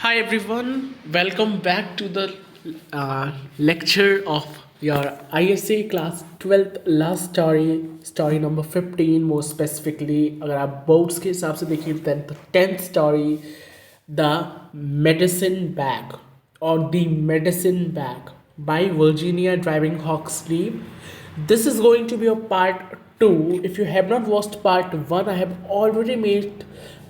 Hi everyone, welcome back to the lecture of your ISA class 12th last story number 15 more specifically अगर आप boards के हिसाब से देखिए then the 10th story the medicine bag or the medicine bag by Virginia Driving Hawksley. This is going to be a part 2. If you have not watched part 1, I have already made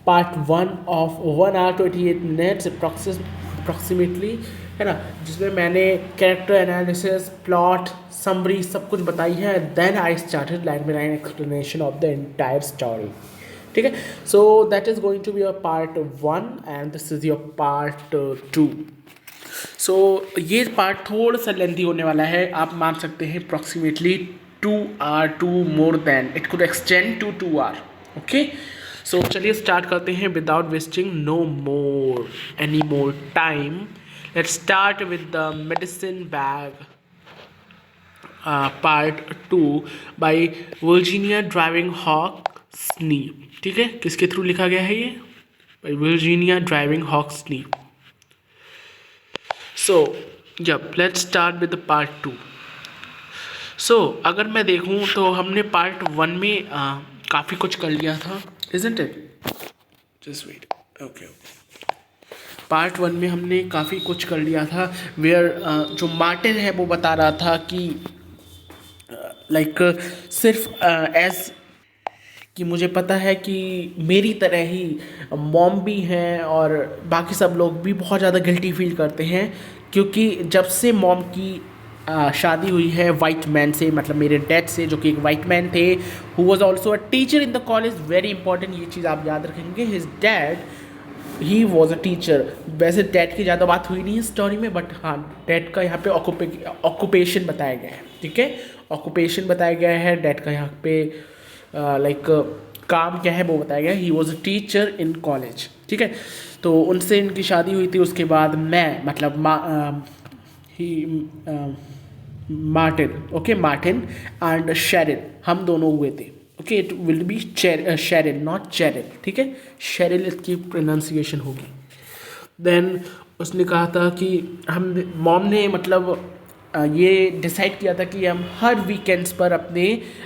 part 1 of 1 hour 28 minutes approximately, है ना, जिसमें मैंने character analysis plot summary सब कुछ बताई है. Then I started line by line explanation of the entire story. ठीक है, so that is going to be your part 1 and this is your part 2. So ये पार्ट थोड़ा सा लेंथी होने वाला है, आप मान सकते हैं approximately 2 hour, 2 more than it could extend to 2 hour. Okay, so चलिए स्टार्ट करते हैं without wasting no more any more time. Let's start with the medicine bag part 2 by Virginia driving Hawksley. ठीक है, किसके थ्रू लिखा गया है ये? By Virginia driving Hawksley. So जब let's start with the part 2. So अगर मैं देखूं तो हमने पार्ट 1 में काफ़ी कुछ कर लिया था, isn't it? Just wait. Okay. Part 1 में हमने काफ़ी कुछ कर लिया था वेयर जो मार्टिन है वो बता रहा था कि लाइक सिर्फ एज कि मुझे पता है कि मेरी तरह ही मॉम भी हैं और बाकी सब लोग भी बहुत ज़्यादा गिल्टी फील करते हैं, क्योंकि जब से मॉम की शादी हुई है वाइट मैन से, मतलब मेरे डैड से, जो कि एक वाइट मैन थे who was also a teacher in the college. Very important, ये चीज़ आप याद रखेंगे. His dad he was a teacher. वैसे डैड की ज़्यादा बात हुई नहीं है स्टोरी में, बट हाँ डैड का यहाँ पे ऑक्यूपेशन बताया गया है. ठीक है, ऑक्यूपेशन बताया गया है डैड का यहाँ पे लाइक काम क्या है वो बताया गया. ही was a teacher in college. ठीक है, तो उनसे इनकी शादी हुई थी. उसके बाद मैं मतलब Martin, okay, Martin and Sheryl, हम दोनों हुए थे. Okay, it will be Sheryl not Cheryl. ठीक है, शेरिल इसकी प्रोनाउंसिएशन होगी. देन उसने कहा था कि हम मॉम ने मतलब ये डिसाइड किया था कि हम हर वीकेंड्स पर अपने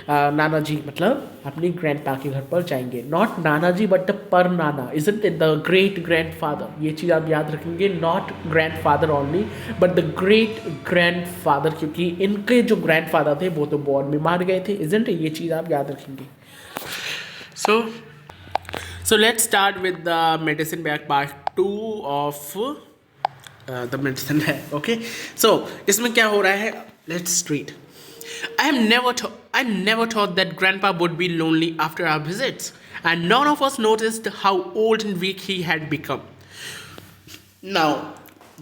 नाना जी मतलब अपने ग्रैंड पा के घर पर जाएंगे. Not Nana ji but the पर नाना, isn't it, the great grand father. ये चीज़ आप याद रखेंगे, not grand father only but the great grand father, क्योंकि इनके जो ग्रैंड फादर थे वो तो वॉर में मार गए थे. इजंट इट, ये चीज़ आप याद रखेंगे. So let's start with the medicine bag part 2 of the medicine bag. Okay, so इसमें क्या हो रहा है? Let's read. I never thought that Grandpa would be lonely after our visits, and none of us noticed how old and weak he had become. Now,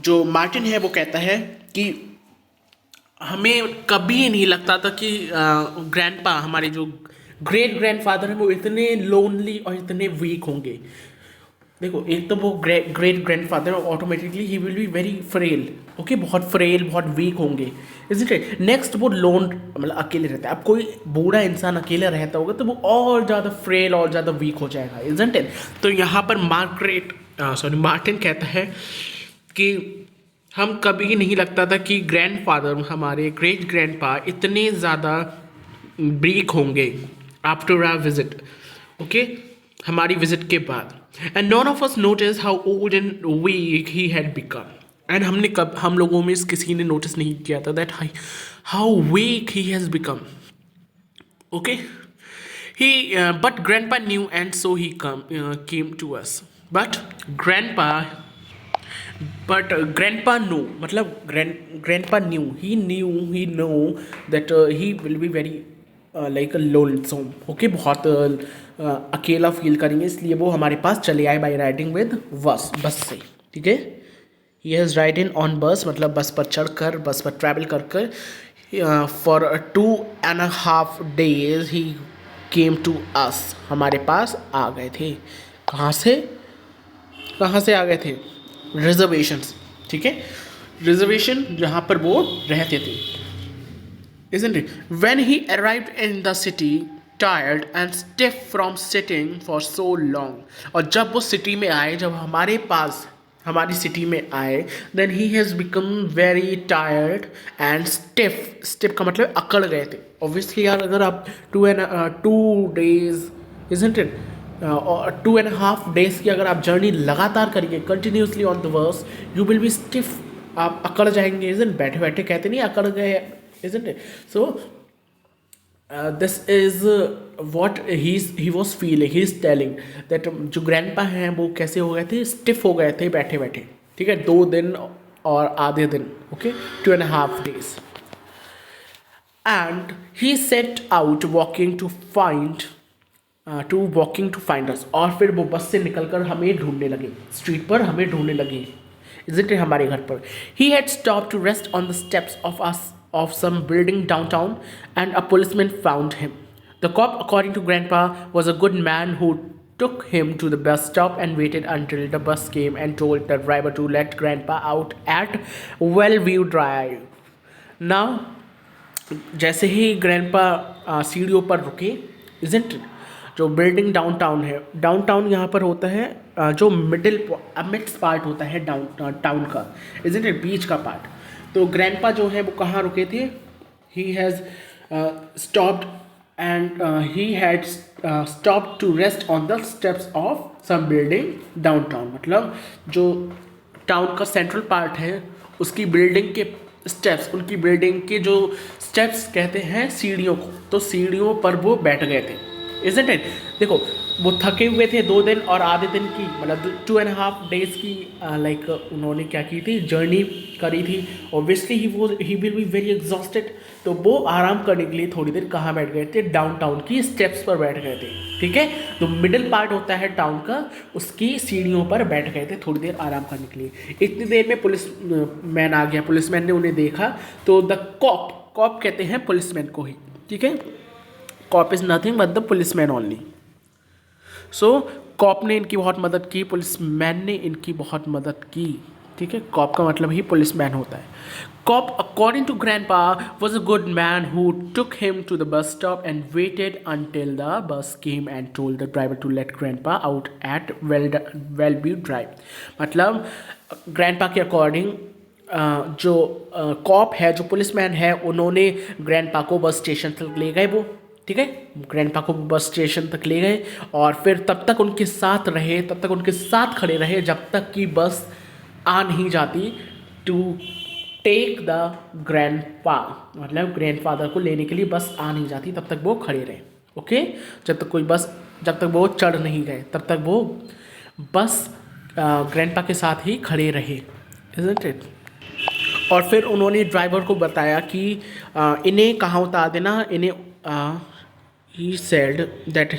जो Martin है वो कहता है कि हमें कभी नहीं लगता था कि ग्रैंडपा, हमारे जो ग्रेट ग्रैंडफादर हैं, वो इतने लोनली और इतने वीक होंगे. देखो, एक तो वो ग्रेट ग्रैंडफादर ऑटोमेटिकली ही will be very frail. Okay, बहुत फ्रेल, बहुत वीक होंगे. Isn't it? नेक्स्ट वो लोन मतलब अकेले रहता है. अब कोई बूढ़ा इंसान अकेला रहता होगा तो वो और ज़्यादा फ्रेल और ज़्यादा वीक हो जाएगा. Isn't it? तो यहाँ पर मार्टिन कहता है कि हम कभी नहीं लगता था कि ग्रैंडफादर, हमारे ग्रेट ग्रैंडपा, इतने ज़्यादा वीक होंगे आफ्टर आवर विजिट. ओके, हमारी विजिट के बाद. And none of us notice how old and weak he had become. And हम लोगों में किसी ने नोटिस नहीं किया था that how weak he has become. Okay, but grandpa knew and so he came to us. But grandpa knew, मतलब grandpa knew, he know that he will be very like a lonesome. Okay, बहुत अकेला feel करेंगे, इसलिए वो हमारे पास चले आए by riding with बस से. ठीक है, ही हैज़ राइडिंग ऑन बस, मतलब बस पर चढ़कर, बस पर ट्रैवल कर for 2.5 days he came to us, हमारे पास आ गए थे. कहाँ से आ गए थे? रिजर्वेशंस. ठीक है, रिजर्वेशन जहाँ पर वो रहते थे. Isn't it? When he arrived in the city, tired and stiff from sitting for so long. और जब वो सिटी में आए, जब हमारे पास हमारी सिटी में आए, then he has become very tired and stiff. Stiff का मतलब अकड़ गए थे। ऑब्वियसली यार, अगर आप 2 days इजंट इट, और 2.5 days की अगर आप जर्नी लगातार करिए continuously on the verse, you will be stiff. आप अकड़ जाएंगे, इजंट, बैठे बैठे कहते नहीं अकड़ गए, isn't it. So this is what he was feeling, he is telling that जो ग्रैंडपा हैं वो कैसे हो गए थे, स्टिफ हो गए थे बैठे बैठे, ठीक है, 2 दिन और आधे दिन, okay, 2.5 days। And he set out walking to find us, और फिर वो बस से निकलकर हमें ढूंढने लगे, स्ट्रीट पर हमें ढूंढने लगे, इजंट इट, हमारे घर पर। He had stop to rest on the steps of some building downtown, and a policeman found him. The cop, according to Grandpa, was a good man who took him to the bus stop and waited until the bus came and told the driver to let Grandpa out at Wellview Drive. Now, जैसे ही grandpa सीढ़ियों पर रुके, isn't it? जो building downtown है, downtown यहाँ पर होता है जो मिड्स पार्ट होता है टाउन का, isn't it? बीच का पार्ट। तो ग्रैंडपा जो है वो कहाँ रुके थे, he has stopped and he had stopped to rest on the steps of some building downtown. मतलब जो टाउन का सेंट्रल पार्ट है उसकी बिल्डिंग के स्टेप्स, उनकी बिल्डिंग के जो स्टेप्स कहते हैं सीढ़ियों को, तो सीढ़ियों पर वो बैठ गए थे, इजंट इट। देखो, वो थके हुए थे 2 दिन और आधे दिन की, मतलब 2.5 days की लाइक उन्होंने क्या की थी, जर्नी करी थी। Obviously he will be very exhausted. तो वो आराम करने के लिए थोड़ी देर कहाँ बैठ गए थे, डाउनटाउन की स्टेप्स पर बैठ गए थे, ठीक है। तो मिडिल पार्ट होता है टाउन का, उसकी सीढ़ियों पर बैठ गए थे थोड़ी देर आराम करने के लिए। इतनी देर में पुलिस मैन आ गया, पुलिसमैन ने उन्हें देखा। तो द कॉप कहते हैं पुलिसमैन को ही, ठीक है। Cop is nothing but the policeman only. So cop ने इनकी बहुत मदद की, पुलिसमैन ने इनकी बहुत मदद की, ठीक है। कॉप का मतलब ही पुलिसमैन होता है। Cop, according to grandpa, was a good man who took him to the bus stop and waited until the bus came and told the driver to let grandpa out at Wellview drive. मतलब grandpa के according जो cop है, जो policeman है, उन्होंने grandpa को bus station तक ले गए, वो, ठीक है, ग्रैंडपा को बस स्टेशन तक ले गए और फिर तब तक उनके साथ रहे, तब तक उनके साथ खड़े रहे जब तक कि बस आ नहीं जाती टू टेक द ग्रैंडपा। मतलब ग्रैंडफादर को लेने के लिए बस आ नहीं जाती, तब तक वो खड़े रहे, ओके। जब तक वो चढ़ नहीं गए तब तक वो बस ग्रैंडपा के साथ ही खड़े रहे, isn't it? और फिर उन्होंने ड्राइवर को बताया कि इन्हें कहाँ उतार देना, इन्हें ही सेड दैट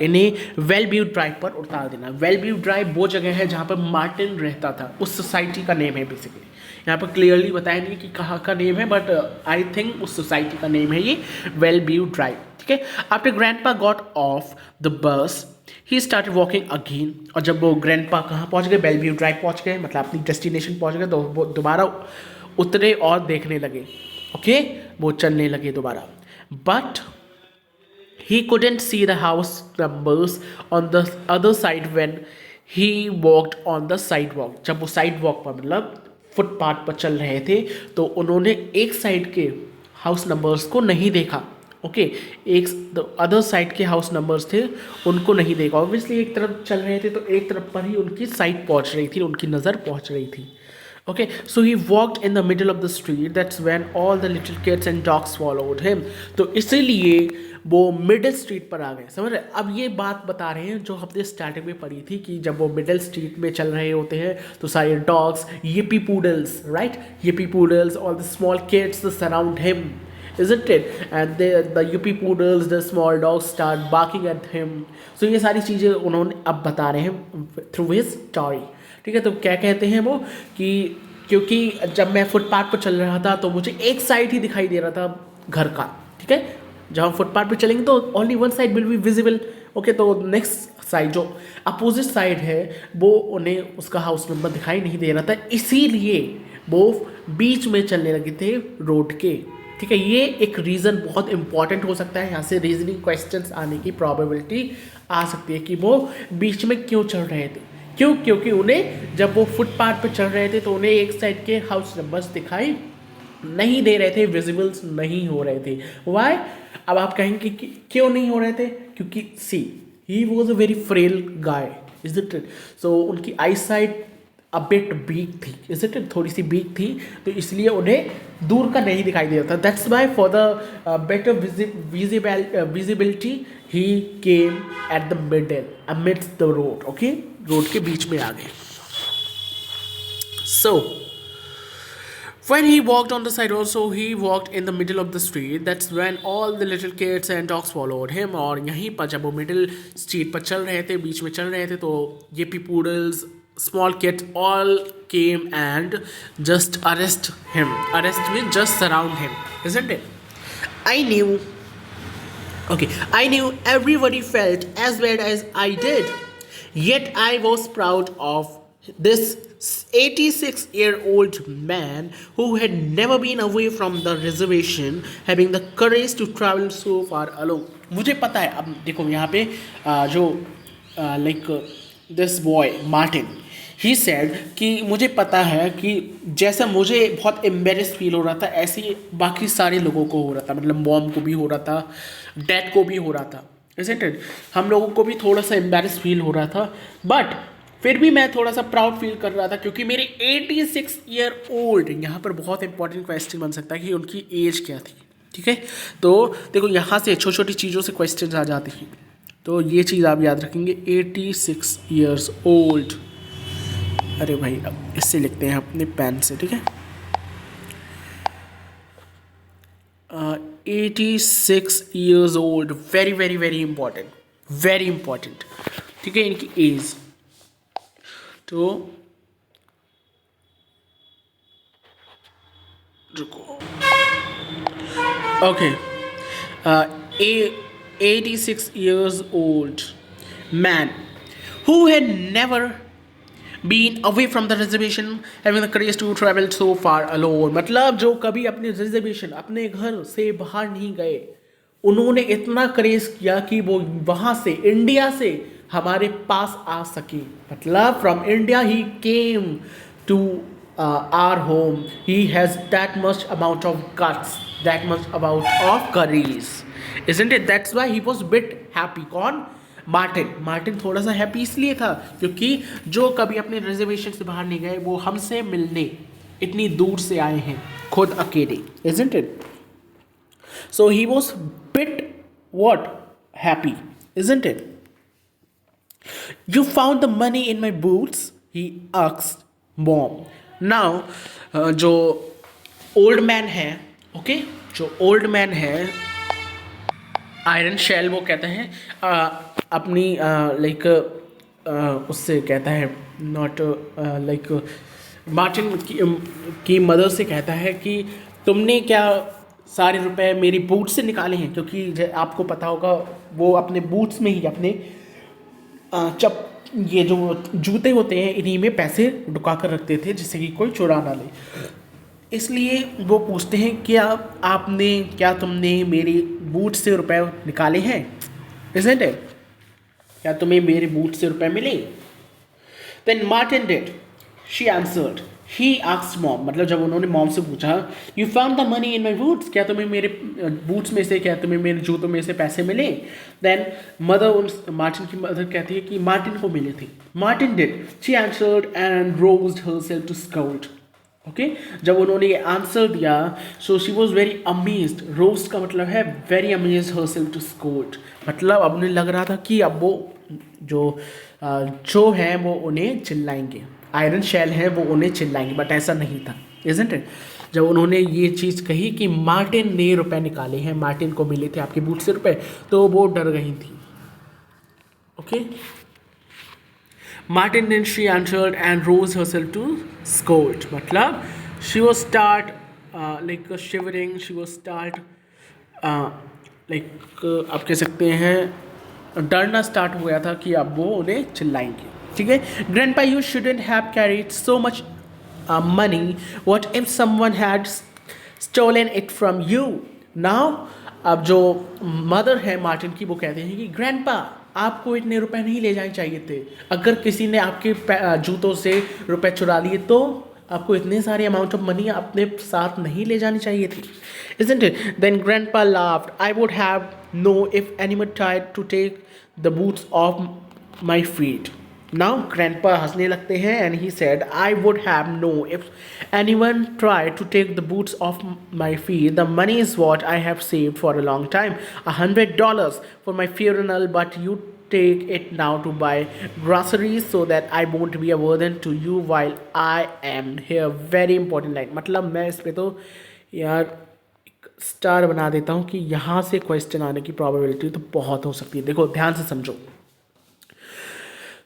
इन्हें वेलव्यू ड्राइव पर उतार देना। वेलव्यू ड्राइव वो जगह है जहाँ पर मार्टिन रहता था, उस सोसाइटी का नेम है बेसिकली। यहाँ पर क्लियरली बताया नहीं कि कहाँ का नेम है, बट आई थिंक उस सोसाइटी का नेम है ये वेलव्यू ड्राइव, ठीक है। After grandpa got off the bus he started walking again. और जब वो ग्रैंडपा कहाँ पहुँच गए, वेलव्यू ड्राइव पहुँच गए, मतलब अपनी डेस्टिनेशन पहुँच गए, तो वो दोबारा उतरे और देखने लगे, ओके, वो चलने लगे दोबारा। But he couldn't see the house numbers on the other side when he walked on the sidewalk। जब वो साइडवॉक पर, मतलब फुटपाथ पर चल रहे थे, तो उन्होंने एक साइड के हाउस नंबर्स को नहीं देखा, ओके। एक अदर साइड के हाउस नंबर्स थे, उनको नहीं देखा। ऑब्वियसली एक तरफ चल रहे थे तो एक तरफ पर ही उनकी साइट पहुंच रही थी, उनकी नज़र पहुंच रही थी, okay। So he walked in the middle of the street, that's when all the little kids and dogs followed him। तो इसीलिए वो मिडिल स्ट्रीट पर आ गए, समझ रहे। अब ये बात बता रहे हैं जो हमने स्टार्टिंग में पढ़ी थी कि जब वो मिडिल स्ट्रीट में चल रहे होते हैं तो सारे dogs, yippy poodles, right, yippy poodles, all the small kids surround him, isn't it? And the yippy poodles, the small dogs start barking at him। So ये सारी चीज़ें उन्होंने अब बता रहे हैं through his story, ठीक है। तो क्या कहते हैं वो कि क्योंकि जब मैं फुटपाथ पर चल रहा था तो मुझे एक साइड ही दिखाई दे रहा था घर का, ठीक है। जब हम फुटपाथ पे चलेंगे तो only one side will be visible, okay. तो नेक्स्ट साइड जो अपोजिट साइड है वो उन्हें उसका हाउस नंबर दिखाई नहीं दे रहा था, इसीलिए वो बीच में चलने लगे थे रोड के, ठीक है। ये एक रीज़न बहुत इंपॉर्टेंट हो सकता है, यहाँ से रीजनिंग क्वेश्चंस आने की प्रॉबिलिटी आ सकती है कि वो बीच में क्यों चल रहे थे, क्यों? क्योंकि उन्हें जब वो फुटपाथ पे चल रहे थे तो उन्हें एक साइड के हाउस नंबर्स दिखाई नहीं दे रहे थे, विजिबल्स नहीं हो रहे थे। वाई? अब आप कहेंगे कि क्यों नहीं हो रहे थे? क्योंकि see he was a very frail guy, is it? So उनकी eye sight a bit weak थी, इज इट? थोड़ी सी वीक थी, तो इसलिए उन्हें दूर का नहीं दिखाई दे रहा था। That's why for the better visibility he came at the middle amidst the road. Okay, road के बीच में आ गए। सो when he walked on the side also, he walked in the middle of the street. That's when all the little kids and dogs followed him. और यहीं पर जब वो middle street पर चल रहे थे, बीच में चल रहे थे, तो ये poodles, small kids all came and just arrest him. Arrest means just surround him, isn't it? I knew. Okay, I knew everybody felt as bad as I did. Yet I was proud of this 86-year-old man who had never been away from the reservation, having the courage to travel so far alone. मुझे पता है, अब देखो यहाँ पे जो like this boy Martin, he said कि मुझे पता है कि जैसा मुझे बहुत एम्बेरस फील हो रहा था, ऐसे ही बाकी सारे लोगों को हो रहा था। मतलब मॉम को भी हो रहा था, डैड को भी हो रहा था, isn't it? हम लोगों को भी थोड़ा सा एम्बेरस फील हो रहा था, बट फिर भी मैं थोड़ा सा प्राउड फील कर रहा था क्योंकि मेरे 86 ईयर ओल्ड, यहाँ पर बहुत इंपॉर्टेंट क्वेश्चन बन सकता है कि उनकी एज क्या थी। ठीक है, तो देखो यहाँ से छोटी छोटी चीज़ों से क्वेश्चन आ जाते हैं, तो ये चीज़ आप याद रखेंगे। 86 ईयर्स ओल्ड, अरे भाई अब इससे लिखते हैं अपने पेन से, ठीक है। 86 years old, very very very important, very important. ठीक है, इनकी एज तो रुको, okay, 86 years old man who had never been away from the reservation, having the courage to travel so far alone. मतलब जो कभी अपने रिजर्वेशन, अपने घर से बाहर नहीं गए, उन्होंने इतना करेज किया कि वो वहाँ से, इंडिया से हमारे पास आ सके। मतलब from India he came to our home. He has that much amount of guts, that much amount of courage, isn't it? That's why he was bit happy. कौन? मार्टिन। मार्टिन थोड़ा सा हैप्पी इसलिए था क्योंकि जो कभी अपने रिजर्वेशन से बाहर नहीं गए वो हमसे मिलने इतनी दूर से आए हैं खुद अकेले, isn't it? So he was bit what? Happy, isn't it? You found the money in my boots? He asked mom. Now जो ओल्ड मैन है, ओके, जो ओल्ड मैन है, आयरन शेल वो कहता है अपनी लाइक उससे कहता है, नॉट लाइक मार्टिन की मदर से कहता है कि तुमने क्या सारे रुपए मेरी बूट से निकाले हैं, क्योंकि आपको पता होगा वो अपने बूट्स में ही, अपने ये जो जूते होते हैं इन्हीं में पैसे ढुका कर रखते थे जिससे कि कोई चुरा ना ले। इसलिए वो पूछते हैं क्या तुमने मेरी बूट से रुपए निकाले हैं, isn't it? क्या तुम्हें मेरे बूट से रुपए मिले? Then Martin did. She answered. He asked mom. मतलब जब उन्होंने मॉम से पूछा, You found the money in my boots? क्या तुम्हें मेरे बूट्स में से, क्या तुम्हें मेरे जूतों में से पैसे मिले? Then मार्टिन की मदर कहती है कि मार्टिन को मिले थे। Martin did. She answered and roused herself to scold. Okay, जब उन्होंने ये आंसर दिया, so she was very amazed. Roused का मतलब है very amazed herself to scold, मतलब अब उन्हें लग रहा था कि अब वो जो है वो उन्हें चिल्लाएंगे, आयरन शेल है वो उन्हें चिल्लाएंगे, बट ऐसा नहीं था, isn't it? जब उन्होंने ये चीज़ कही कि मार्टिन ने रुपए निकाले हैं, मार्टिन को मिले थे आपके बूट से रुपए, तो वो डर गई थी। Okay, Martin then she answered and rose herself to scold. मतलब she was start like shivering, she was start like आप कह सकते हैं डरना स्टार्ट हो गया था कि अब वो उन्हें चिल्लाएंगे। ठीक है, Grandpa, you shouldn't have carried so much money. What if someone had stolen it from you? Now अब जो मदर है मार्टिन की वो कहते हैं कि Grandpa, आपको इतने रुपए नहीं ले जाने चाहिए थे। अगर किसी ने आपके जूतों से रुपए चुरा लिए तो आपको इतने सारे अमाउंट ऑफ मनी अपने साथ नहीं ले जानी चाहिए थी। Isn't it? Then grandpa laughed. I would have known if anyone tried to take the boots off my feet. Now grandpa हंसने लगते हैं and he said, I would have known if anyone tried to take the boots off my feet. The money is what I have saved for a long time. $100 for my funeral, but you take it now to buy groceries so that I won't be a burden to you while I am here. Very important line. मतलब मैं इस पे तो यार star बना देता हूँ कि यहाँ से क्वेश्चन आने की प्रोबेबिलिटी तो बहुत हो सकती है। देखो ध्यान से समझो।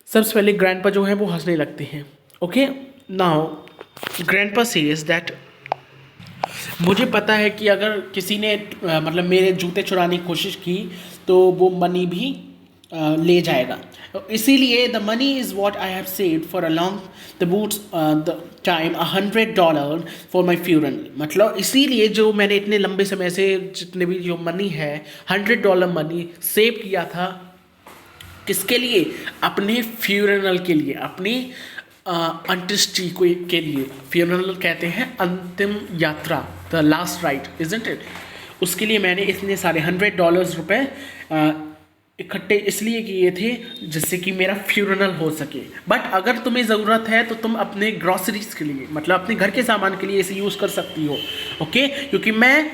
सबसे पहले ग्रैंडपा जो है वो हंसने लगते हैं। Okay, now grandpa says that मुझे पता है कि अगर किसी ने मतलब मेरे जूते चुराने की कोशिश की तो वो मनी भी ले जाएगा, इसीलिए the money is what I have saved for a long the boots the time $100 for my funeral. मतलब इसीलिए जो मैंने इतने लंबे समय से जितने भी जो मनी है $100 मनी सेव किया था, किसके लिए? अपने फ्यूनरल के लिए, अपनी अंत्येष्टि के लिए। फ्यूनरल कहते हैं अंतिम यात्रा, the last right, isn't it. उसके लिए मैंने इतने सारे $100 रुपये इकट्ठे इसलिए किए थे जिससे कि मेरा फ्यूनरल हो सके। बट अगर तुम्हें ज़रूरत है तो तुम अपने ग्रॉसरीज के लिए, मतलब अपने घर के सामान के लिए इसे यूज़ कर सकती हो। ओके, क्योंकि मैं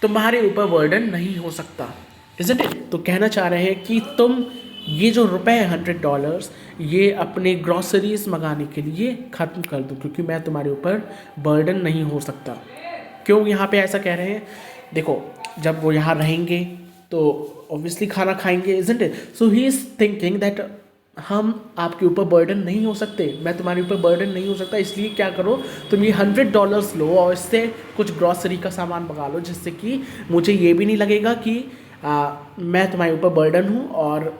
तुम्हारे ऊपर बर्डन नहीं हो सकता, इजंट इट। तो कहना चाह रहे हैं कि तुम ये जो रुपए हैं $100 ये अपने ग्रॉसरीज मंगाने के लिए ख़त्म कर दो, क्योंकि मैं तुम्हारे ऊपर बर्डन नहीं हो सकता। क्यों यहाँ पे ऐसा कह रहे हैं? देखो जब वो यहाँ रहेंगे तो ऑब्वियसली खाना खाएंगे, isn't it. So he is thinking that हम आपके ऊपर बर्डन नहीं हो सकते, मैं तुम्हारे ऊपर बर्डन नहीं हो सकता, इसलिए क्या करो तुम ये $100 लो और इससे कुछ ग्रॉसरी का सामान मंगा लो, जिससे कि मुझे ये भी नहीं लगेगा कि मैं तुम्हारे ऊपर बर्डन हूँ और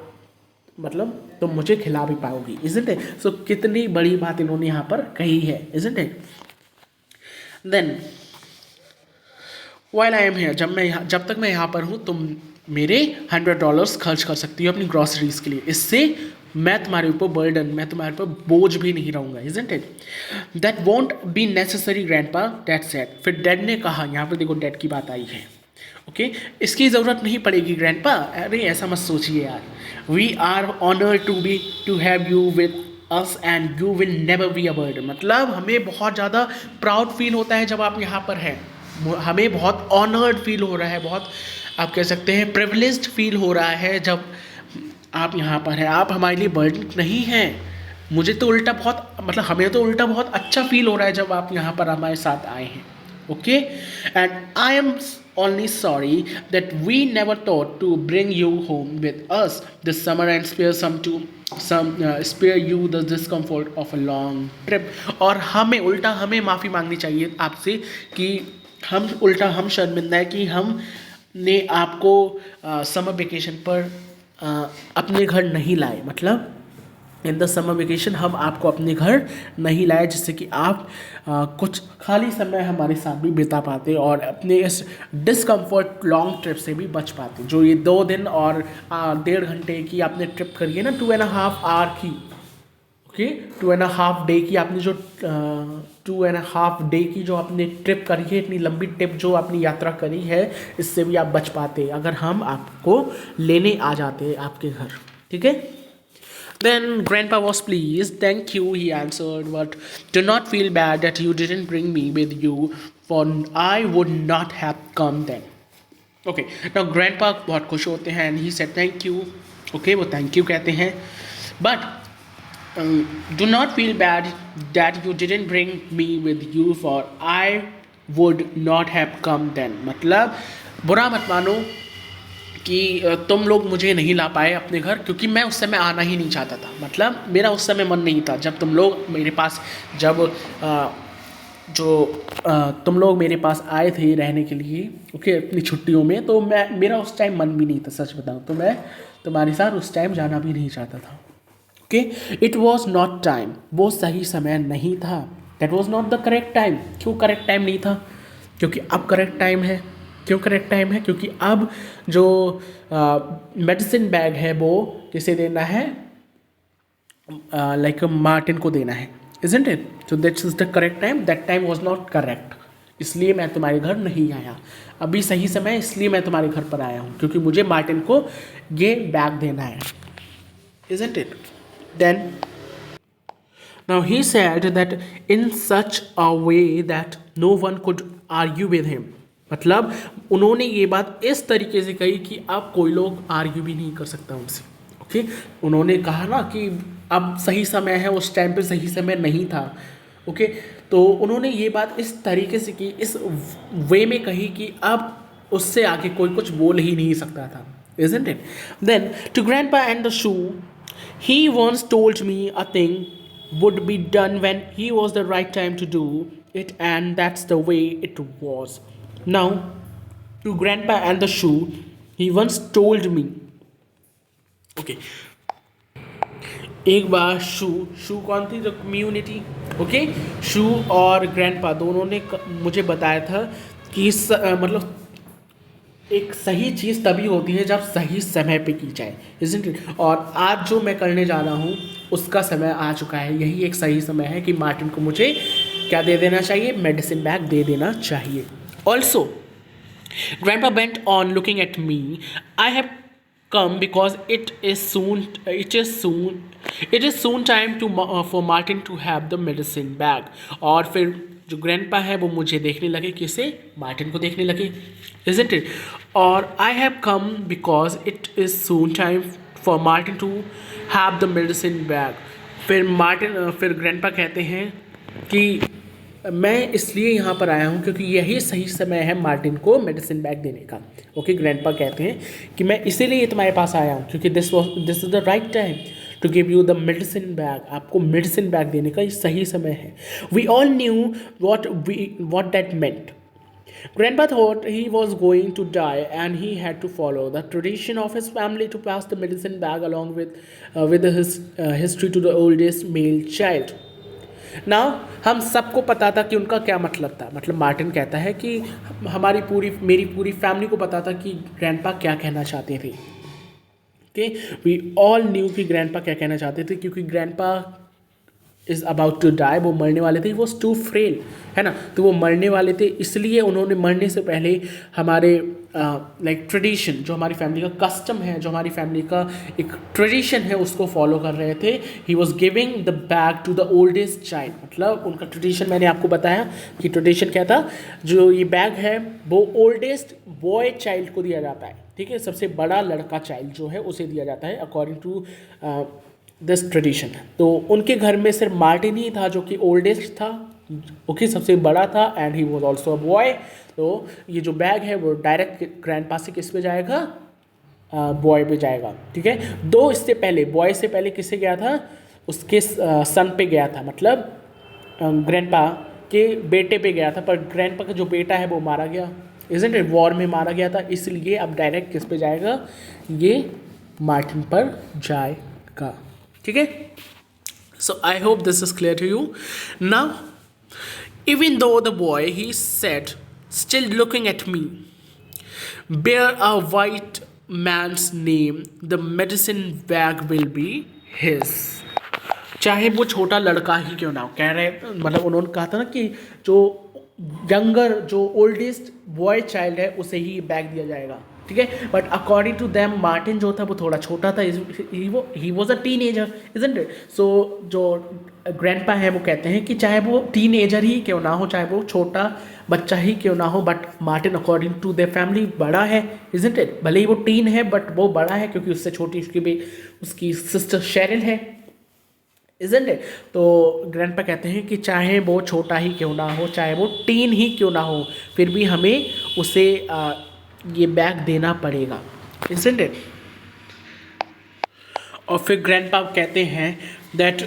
मतलब तुम मुझे खिला भी पाओगी, इजंट इट। सो कितनी बड़ी बात इन्होंने यहाँ पर कही है, isn't it. Then while I am here, जब तक मैं यहाँ पर हूँ तुम मेरे $100 खर्च कर सकती हो अपनी ग्रॉसरीज के लिए, इससे मैं तुम्हारे ऊपर बर्डन, मैं तुम्हारे ऊपर बोझ भी नहीं रहूँगा, isn't it. That won't be necessary grandpa, that said. फिर डैड ने कहा, यहाँ पर देखो डैड की बात आई है। ओके, इसकी ज़रूरत नहीं पड़ेगी ग्रैंडपा। अरे ऐसा मत सोचिए यार, we are honoured to have you with us and you will never be a burden. मतलब हमें बहुत ज़्यादा प्राउड फील होता है जब आप यहाँ पर हैं, हमें बहुत ऑनर्ड फील हो रहा है, बहुत आप कह सकते हैं प्रिविलेज्ड फील हो रहा है जब आप यहाँ पर हैं। आप हमारे लिए बर्डन नहीं हैं। मुझे तो उल्टा बहुत, मतलब हमें तो उल्टा बहुत अच्छा फील हो रहा है जब आप यहाँ पर हमारे साथ आए हैं। Okay, and I am only sorry that we never thought to bring you home with us this summer and spare you the discomfort of a long trip। और हमें माफ़ी मांगनी चाहिए आपसे कि हम शर्मिंदा है कि हमने आपको समर वेकेशन पर अपने घर नहीं लाए। मतलब इन द समर वेकेशन हम आपको अपने घर नहीं लाए, जिससे कि आप कुछ खाली समय हमारे साथ भी बिता पाते और अपने इस डिस्कम्फर्ट लॉन्ग ट्रिप से भी बच पाते। जो ये 2 दिन और 1.5 घंटे की आपने ट्रिप करी है ना, 2.5 आवर की, ओके 2.5 डे की आपने जो 2.5 डे की जो आपने ट्रिप करी है, इतनी लंबी ट्रिप जो आपने यात्रा करी है, इससे भी आप बच पाते अगर हम आपको लेने आ जाते आपके घर, ठीक है। Then Grandpa was pleased. Thank you, he answered, but do not feel bad that you didn't bring me with you, for I would not have come then. Okay, now Grandpa बहुत खुश होते हैं and he said thank you. Okay, वो thank you कहते हैं, but do not feel bad that you didn't bring me with you, for I would not have come then. मतलब बुरा मत मानो कि तुम लोग मुझे नहीं ला पाए अपने घर, क्योंकि मैं उस समय आना ही नहीं चाहता था। मतलब मेरा उस समय मन नहीं था जब तुम लोग मेरे पास तुम लोग मेरे पास आए थे रहने के लिए, ओके अपनी छुट्टियों में, तो मेरा उस टाइम मन भी नहीं था, सच बताऊँ तो मैं तुम्हारे साथ उस टाइम जाना भी नहीं चाहता था। Okay, it was not time, वो सही समय नहीं था। That was not the correct time. क्यों करेक्ट टाइम नहीं था? क्योंकि अब करेक्ट टाइम है। क्यों करेक्ट टाइम है? क्योंकि अब जो मेडिसिन बैग है वो किसे देना है? लाइक मार्टिन को देना है, isn't it? So that's is the correct time, that time was not correct, इसलिए मैं तुम्हारे घर नहीं आया। अभी सही समय, इसलिए मैं तुम्हारे घर पर आया हूँ क्योंकि मुझे मार्टिन को ये बैग देना है, isn't it? Then now he said that in such a way that no one could argue with him, मतलब उन्होंने ये बात इस तरीके से कही कि अब कोई लोग आर्ग्यू भी नहीं कर सकता उनसे। ओके, उन्होंने कहा ना कि अब सही समय है, उस टाइम पे सही समय नहीं था। ओके, तो उन्होंने ये बात इस तरीके से की, इस वे में कही कि अब उससे आगे कोई कुछ बोल ही नहीं सकता था, isn't it? Then to grandpa and the shoe, he once told me a thing would be done when he was the right time to do it, and that's the way it was. Now to grandpa and the shoe, he once told me, okay, एक बार शू कौन थी? जो community, okay, शू और grandpa दोनों ने मुझे बताया था कि मतलब एक सही चीज़ तभी होती है जब सही समय पे की जाए, isn't it? और आज जो मैं करने जा रहा हूँ उसका समय आ चुका है, यही एक सही समय है कि मार्टिन को मुझे क्या दे देना चाहिए? मेडिसिन बैग दे देना चाहिए। Also grandpa went on looking at me, I have come because it is soon time to for Martin to have the medicine bag। और फिर जो ग्रैंडपा है वो मुझे देखने लगे, किसे? मार्टिन को देखने लगे, isn't it? और I have come because it is soon time for Martin to have the medicine bag। फिर ग्रैंडपा कहते हैं कि मैं इसलिए यहाँ पर आया हूँ क्योंकि यही सही समय है मार्टिन को मेडिसिन बैग देने का। ओके, ग्रैंडपा कहते हैं कि मैं इसीलिए तुम्हारे पास आया हूँ क्योंकि this is the right time to give you the medicine bag. आपको मेडिसिन बैग देने का ये सही समय है। We all knew what that meant. Grandpa thought he was going to die and he had to follow the tradition of his family to pass the medicine bag along with his history to the oldest male child। Now हम सबको पता था कि उनका क्या मतलब था। मतलब मार्टिन कहता है कि मेरी पूरी फैमिली को पता था कि ग्रैंडपा क्या कहना चाहते थे। ओके, वी ऑल न्यू कि ग्रैंडपा क्या कहना चाहते थे क्योंकि grandpa is about to die, वो मरने वाले थे, वो टू फ्रेल, है ना? तो वो मरने वाले थे, इसलिए उन्होंने मरने से पहले हमारे लाइक ट्रेडिशन, जो हमारी फैमिली का कस्टम है, जो हमारी फैमिली का एक ट्रेडिशन है, उसको फॉलो कर रहे थे। He was giving the bag to the oldest child. मतलब उनका ट्रेडिशन, मैंने आपको बताया कि ट्रेडिशन क्या था। जो ये बैग है वो ओल्डेस्ट बॉय चाइल्ड को दिया जाता है, ठीक है? सबसे बड़ा लड़का चाइल्ड जो है उसे दिया जाता है अकॉर्डिंग टू दिस ट्रेडिशन। तो उनके घर में सिर्फ मार्टिन ही था जो कि ओल्डेस्ट था, ओके, सबसे बड़ा था, and he was also a boy. तो ये जो बैग है वो डायरेक्ट ग्रैंडपा से किस पे जाएगा? बॉय पे जाएगा, ठीक है? दो इससे पहले, बॉय से पहले किससे गया था? उसके सन पे गया था, मतलब ग्रैंडपा के बेटे पे गया था, पर ग्रैंडपा का जो बेटा है वो मारा गया, इज़न्ट इट? वॉर में मारा गया था, इसलिए अब डायरेक्ट किस पे जाएगा? ये मार्टिन पर जाएगा, ठीक है? So I hope this is clear to you. Now, even though the boy, he said, still looking at me, bear a white man's name, the medicine bag will be his। चाहे वो छोटा लड़का ही क्यों ना हो, कह रहे, मतलब उन्होंने कहा था ना कि जो यंगर, जो ओल्डेस्ट बॉय चाइल्ड है उसे ही बैग दिया जाएगा, ठीक है? But according to them Martin जो था वो थोड़ा छोटा था, he was a teenager, isn't it? So जो ग्रैंडपा है वो कहते हैं कि चाहे वो टीनेजर ही क्यों ना हो, चाहे वो छोटा बच्चा ही क्यों ना हो, but Martin according to their family बड़ा है, इजंट इट? भले ही वो टीन है बट वो बड़ा है क्योंकि उससे छोटी उसकी सिस्टर शेरिल है, इजंट इट? तो ग्रैंडपा कहते हैं कि चाहे वो छोटा ही क्यों ना हो, चाहे वो टीन ही क्यों ना हो, फिर भी हमें उसे ये बैग देना पड़ेगा, isn't it? और फिर ग्रैंडपा कहते हैं that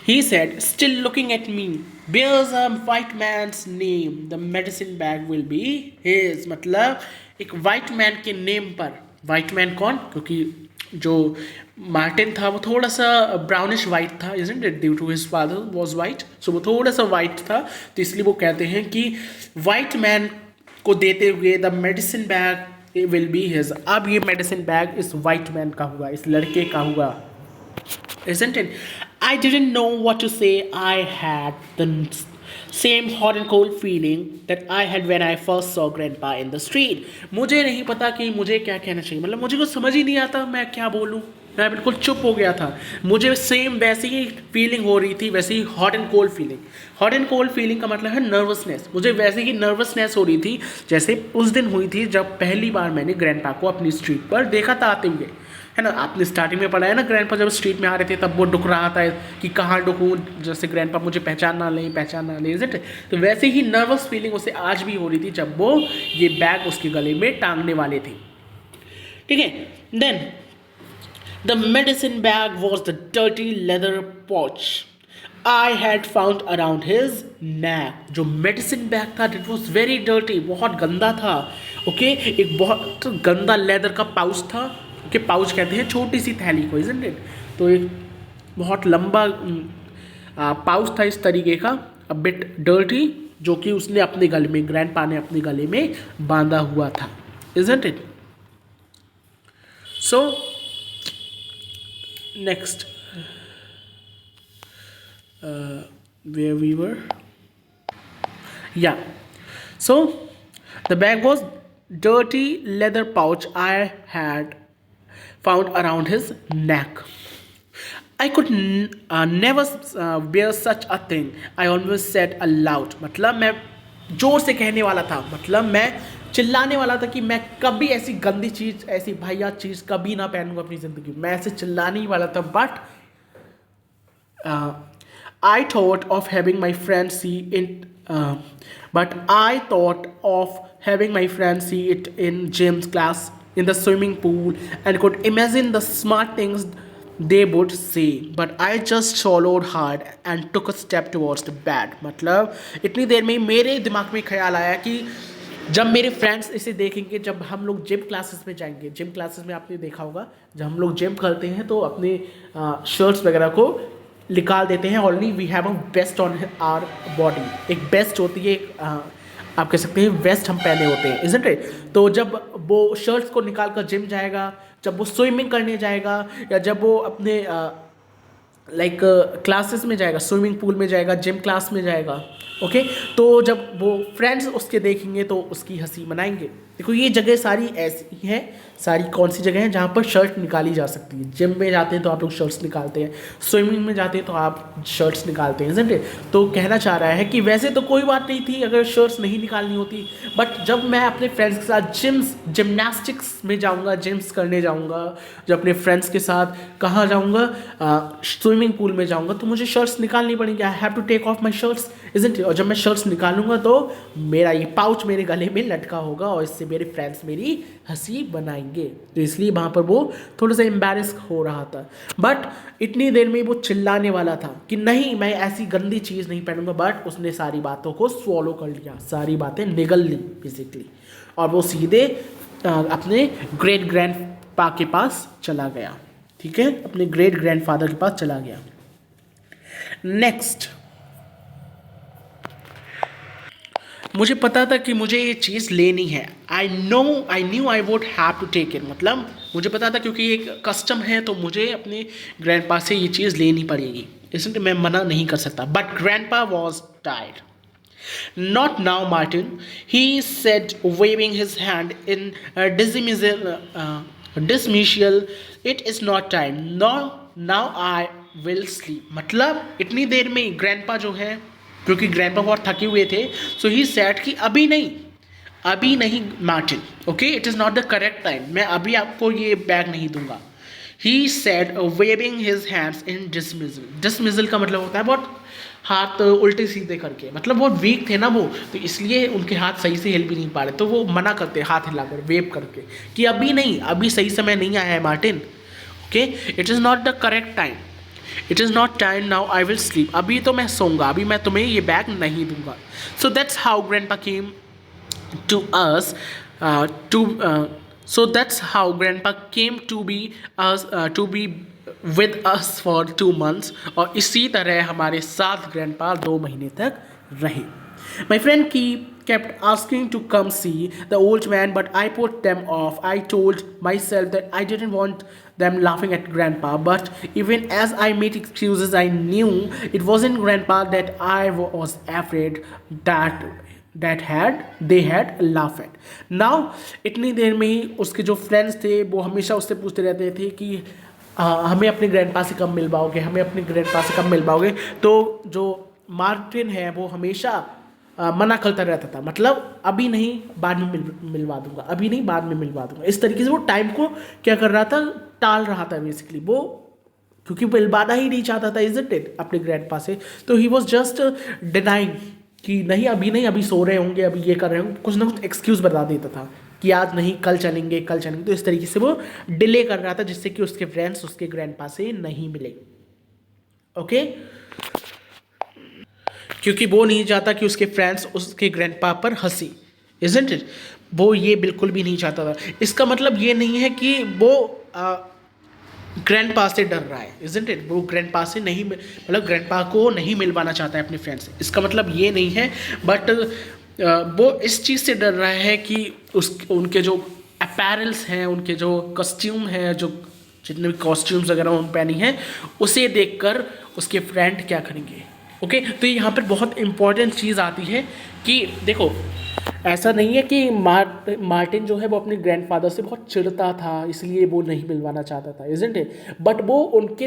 he said still looking at me, bears a white man's name, the medicine bag will be his। मतलब एक वाइट मैन के नेम पर, वाइट मैन कौन? क्योंकि जो मार्टिन था वो थोड़ा सा ब्राउनिश वाइट था, isn't it? Due to his father was white, so वो थोड़ा सा वाइट था, तो इसलिए वो कहते हैं कि वाइट मैन को देते हुए the medicine bag will be his. अब ये मेडिसिन बैग इस वाइट मैन का हुआ, इस लड़के का हुआ, isn't it? I didn't know what to say. I had the same hot and cold feeling that I had when I first saw grandpa in the street. मुझे नहीं पता कि मुझे क्या कहना चाहिए, मतलब मुझे कुछ समझ ही नहीं आता मैं क्या बोलूँ, मैं बिल्कुल चुप हो गया था। मुझे सेम वैसी ही फीलिंग हो रही थी, वैसी ही hot and cold feeling. Hot and cold feeling का मतलब है नर्वसनेस, मुझे वैसे ही नर्वसनेस हो रही थी जैसे उस दिन हुई थी जब पहली बार मैंने ग्रैंडपा को अपनी स्ट्रीट पर देखा था आते हुए, है ना। आपने स्टार्टिंग में पढ़ा है ना, ग्रैंडपा जब स्ट्रीट में आ रहे थे तब वो डुक रहा था कि कहाँ डुकूँ, जैसे ग्रैंडपा मुझे पहचान ना लें, इज इट। तो वैसे ही नर्वस फीलिंग उसे आज भी हो रही थी जब वो ये बैग उसके गले में टांगने वाले थे, ठीक है। Then the medicine bag was the dirty leather pouch I had found around his neck. जो मेडिसिन बैग था इट वॉज वेरी डर्टी, बहुत गंदा था, ओके। एक बहुत गंदा लेदर का पाउच था, कि पाउच कहते हैं छोटी सी थैली को, इजंट इट। तो एक बहुत लंबा पाउच था इस तरीके का, अ बिट डर्टी, जो कि उसने अपने गले में, ग्रैंडपा ने अपने गले में बांधा हुआ था, isn't it. So next where we were, yeah, so the bag was dirty leather pouch I had found around his neck. I could never bear such a thing, I almost said aloud। मतलब मैं जोर से कहने वाला था, मतलब मैं चिल्लाने वाला था कि मैं कभी ऐसी गंदी चीज़, ऐसी भैया चीज़ कभी ना पहनूंगा अपनी ज़िंदगी में, मैं ऐसे चिल्लाने ही वाला था। But I thought of having my friends see it, but I thought of having my friends see it in Jim's class, in the swimming pool, and could imagine the smart things they would say. But I just swallowed hard and took a step towards the bed। मतलब इतनी देर में मेरे दिमाग में ख्याल आया कि जब मेरे फ्रेंड्स इसे देखेंगे, जब हम लोग जिम क्लासेस में जाएंगे, जिम क्लासेस में आपने देखा होगा जब हम लोग जिम करते हैं तो अपने शर्ट्स वगैरह को निकाल देते हैं। Already we have a waste on our body, एक वेस्ट होती है, आप कह सकते हैं वेस्ट हम पहने होते हैं, इजंट इट। तो जब वो शर्ट्स को निकाल कर जिम जाएगा, जब वो स्विमिंग करने जाएगा, या जब वो अपने लाइक क्लासेस में जाएगा, स्विमिंग पूल में जाएगा, जिम क्लास में जाएगा, ओके, तो जब वो फ्रेंड्स उसके देखेंगे तो उसकी हंसी मनाएंगे। देखो ये जगह सारी ऐसी हैं, सारी कौन सी जगह हैं जहाँ पर शर्ट निकाली जा सकती है। जिम में जाते हैं तो आप लोग शर्ट्स निकालते हैं, स्विमिंग में जाते हैं तो आप शर्ट्स निकालते हैं, इजंट इट। तो कहना चाह रहा है कि वैसे तो कोई बात नहीं थी अगर शर्ट्स नहीं निकालनी होती, बट जब मैं अपने फ्रेंड्स के साथ जिमनास्टिक्स में जाऊँगा, जिम्स करने जाऊँगा, जब अपने फ्रेंड्स के साथ कहाँ जाऊँगा, स्विमिंग पूल में जाऊँगा, तो मुझे शर्ट्स निकालनी पड़ेंगी। I have to take off my shirts, isn't it. और जब मैं शर्ट्स निकालूंगा तो मेरा ये पाउच मेरे गले में लटका होगा और इससे मेरे फ्रेंड्स मेरी हंसी बनाएंगे। तो इसलिए वहाँ पर वो थोड़ा सा एम्बैरेस हो रहा था, बट इतनी देर में वो चिल्लाने वाला था कि नहीं मैं ऐसी गंदी चीज़ नहीं पहनूंगा। बट उसने सारी बातों को स्वॉलो कर लिया, सारी बातें निगल ली बेसिकली, और वो सीधे अपने ग्रेट ग्रैंडपा के पास चला गया, ठीक है, अपने ग्रेट ग्रैंडफादर के पास चला गया। नेक्स्ट, मुझे पता था कि मुझे ये चीज़ लेनी है। I knew I would have to take it. मतलब मुझे पता था क्योंकि एक कस्टम है तो मुझे अपने ग्रैंडपा से ये चीज़ लेनी पड़ेगी, इसलिए मैं मना नहीं कर सकता। But grandpa was tired. Not now, Martin, he said, waving his hand in dismissal. It is not time. Now I will sleep। मतलब इतनी देर में ग्रैंडपा जो है, क्योंकि ग्रैंडपा बहुत थके हुए थे, सो ही सेड कि अभी नहीं Martin, okay, it is not the correct time, मैं अभी आपको ये बैग नहीं दूंगा। He said waving his hands in dismissal का मतलब होता है बहुत हाथ उल्टे सीधे करके, मतलब बहुत वीक थे ना वो, तो इसलिए उनके हाथ सही से हिल भी नहीं पा रहे, तो वो मना करते हाथ हिलाकर, वेव करके कि अभी नहीं, अभी सही समय नहीं आया है Martin, okay, it is not the correct time, it is not time, now I will sleep. अभी तो मैं सोऊंगा, अभी मैं तुम्हें ये बैग नहीं दूंगा। So that's how grandpa came to us so that's how grandpa came to be with us for 2 months। और इसी तरह हमारे साथ ग्रैंडपा 2 महीने तक रहे। My friend keep kept asking to come see the old man, but I put them off. I told myself that I didn't want them laughing at Grandpa, but even as I made excuses, I knew it wasn't Grandpa that I was afraid that they had laugh at. Now इतनी देर में ही उसके जो friends थे वो हमेशा उससे पूछते रहते थे कि हमें अपने ग्रैंडपा से कब मिलवाओगे, हमें अपने ग्रैंडपा से कब मिलवाओगे। तो जो मार्टिन है वो हमेशा मना करता रहता था, मतलब अभी नहीं बाद में मिलवा दूंगा, अभी नहीं बाद में मिलवा दूंगा। इस तरीके से वो टाइम को क्या कर रहा था, टाल रहा था बेसिकली वो, क्योंकि मिलवाना ही नहीं चाहता था इज़न्ट इट अपने ग्रैंडपा से। तो ही वॉज जस्ट डिनाइंग कि नहीं अभी नहीं, अभी सो रहे होंगे, अभी ये कर रहे होंगे, कुछ ना कुछ एक्सक्यूज़ बता देता था कि आज नहीं कल चलेंगे कल चलेंगे। तो इस तरीके से वो डिले कर रहा था जिससे कि उसके फ्रेंड्स उसके ग्रैंडपा से नहीं मिले। ओके क्योंकि वो नहीं चाहता कि उसके फ्रेंड्स उसके ग्रैंडपा पर हंसी, इज़न्ट इट, वो ये बिल्कुल भी नहीं चाहता था। इसका मतलब ये नहीं है कि वो ग्रैंडपा से डर रहा है, इज़न्ट इट, वो ग्रैंडपा से नहीं, मतलब ग्रैंडपा को नहीं मिलवाना चाहता है अपने फ्रेंड से, इसका मतलब ये नहीं है। बट वो इस चीज़ से डर रहा है कि उनके जो अपैरल्स हैं, उनके जो कॉस्ट्यूम हैं, जो जितने भी कॉस्ट्यूम्स वगैरह उन्होंने पहनी हैं, उसे देखकर उसके फ्रेंड क्या करेंगे। ओके तो यहाँ पर बहुत इंपॉर्टेंट चीज़ आती है कि देखो ऐसा नहीं है कि मार्टिन जो है वो अपने ग्रैंडफादर से बहुत चिढ़ता था इसलिए वो नहीं मिलवाना चाहता था, इज़न्ट इट, बट वो उनके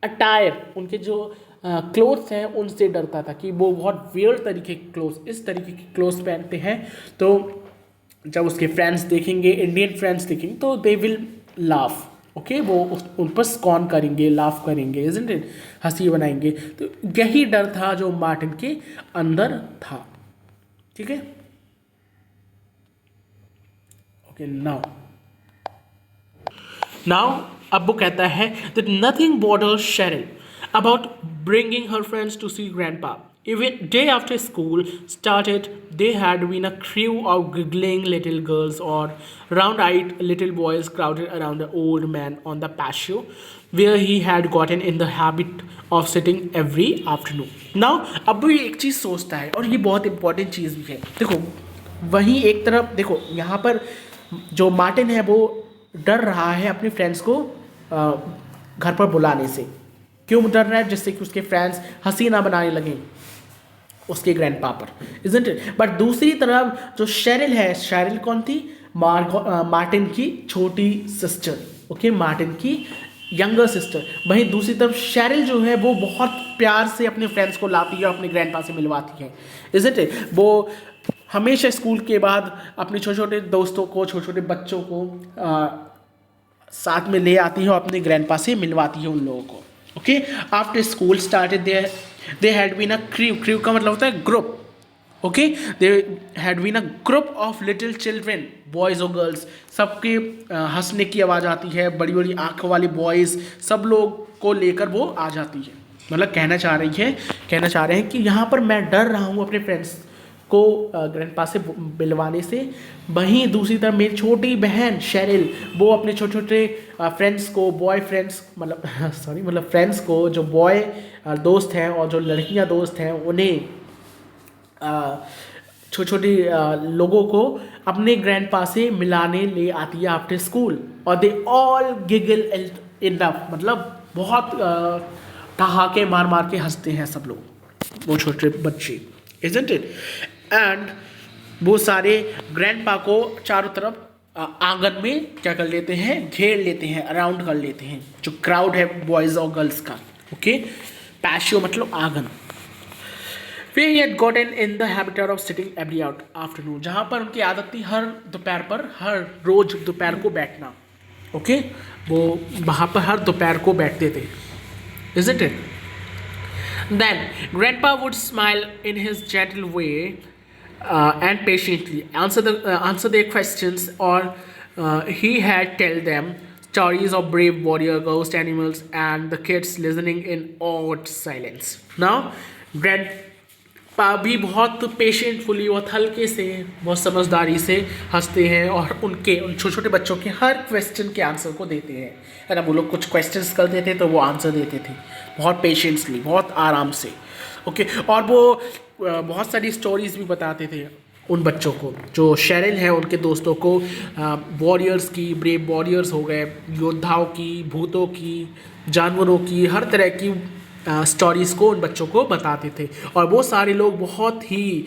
अटायर, उनके जो क्लोथ्स हैं उनसे डरता था कि वो बहुत वियर्ड तरीके के क्लोथ्स, इस तरीके के क्लोथ्स पहनते हैं। तो जब उसके फ्रेंड्स देखेंगे, इंडियन फ्रेंड्स देखेंगे, तो दे विल लाफ। ओके वो उन पर स्कॉन करेंगे, लाफ करेंगे, इज़न्ट इट, हंसी बनाएंगे। तो यही डर था जो मार्टिन के अंदर था। ठीक है, ओके नाउ अब वो कहता है that nothing bothers Cheryl about bringing her friends to see Grandpa. Even day after school started, they had been a crew of giggling little girls or round-eyed little boys crowded around the old man on the patio, where he had gotten in the habit of sitting every afternoon. Now, अब वो एक चीज़ सोचता है और ये बहुत important चीज़ भी है। देखो वहीं एक तरफ देखो यहाँ पर जो मार्टिन है वो डर रहा है अपने फ्रेंड्स को घर पर बुलाने से। क्यों डर रहा है? जिससे कि उसके फ्रेंड्स हंसी ना बनाने लगें उसके ग्रैंडपा पर, इज़न्ट इट। बट दूसरी तरफ जो शेरिल है, शेरिल कौन थी? मार्टिन की छोटी सिस्टर, ओके, मार्टिन की यंगर सिस्टर। वहीं दूसरी तरफ शेरिल जो है वो बहुत प्यार से अपने फ्रेंड्स को लाती है, अपने ग्रैंडपा से मिलवाती है, इज़न्ट इट। वो हमेशा स्कूल के बाद अपने छोटे छोटे दोस्तों को, छोटे छोटे बच्चों को साथ में ले आती है और अपने ग्रैंडपा से मिलवाती है उन लोगों को। Okay after school started they had been a crew का मतलब होता है group. Okay they had been a group of little children, boys और गर्ल्स, सबके हंसने की आवाज़ आती है, बड़ी बड़ी आँखों वाले बॉयज़, सब लोग को लेकर वो आ जाती है। मतलब कहना चाह रहे हैं कि यहाँ पर मैं डर रहा हूँ अपने फ्रेंड्स को ग्रैंडपा से मिलवाने से। वहीं दूसरी तरफ मेरी छोटी बहन शेरिल, वो अपने छोटे छोटे फ्रेंड्स को, बॉय फ्रेंड्स मतलब फ्रेंड्स को, जो बॉय दोस्त हैं और जो लड़कियां दोस्त हैं, उन्हें छोटी छोटी लोगों को अपने ग्रैंडपा से मिलाने ले आती है आफ्टर स्कूल। और दे ऑल गिगल इनफ, मतलब बहुत ठहाके मार मार के हंसते हैं सब लोग, वो छोटे बच्चे, इज़न्ट इट। एंड वो सारे ग्रैंडपा को चारों तरफ आंगन में क्या कर लेते हैं, घेर लेते हैं, अराउंड कर लेते हैं, जो क्राउड है बॉयज़ और गर्ल्स का। ओके पैशियो मतलब आंगन। वे had gotten in the habit of sitting every afternoon, जहाँ पर उनकी आदत थी हर दोपहर पर, हर रोज दोपहर को बैठना। ओके वो वहाँ पर हर दोपहर को बैठते थे, isn't it. Then Grandpa would smile in his gentle way and patiently answer their questions, or he had tell them stories of brave warrior, ghost animals, and the kids listening in awed silence. Now Grandpa भी बहुत पेशेंटफुली, बहुत हल्के से, बहुत समझदारी से हंसते हैं और उन छोटे छोटे बच्चों के हर क्वेश्चन के आंसर को देते हैं, है ना। वो लोग कुछ क्वेश्चंस करते थे तो वो आंसर देते थे बहुत पेशेंसली, बहुत आराम से। ओके और वो बहुत सारी स्टोरीज भी बताते थे उन बच्चों को, जो शेरिल है उनके दोस्तों को वॉरियर्स की, ब्रेव वॉरियर्स हो गए, योद्धाओं की, भूतों की, जानवरों की, हर तरह की स्टोरीज़ को उन बच्चों को बताते थे। और वो सारे लोग बहुत ही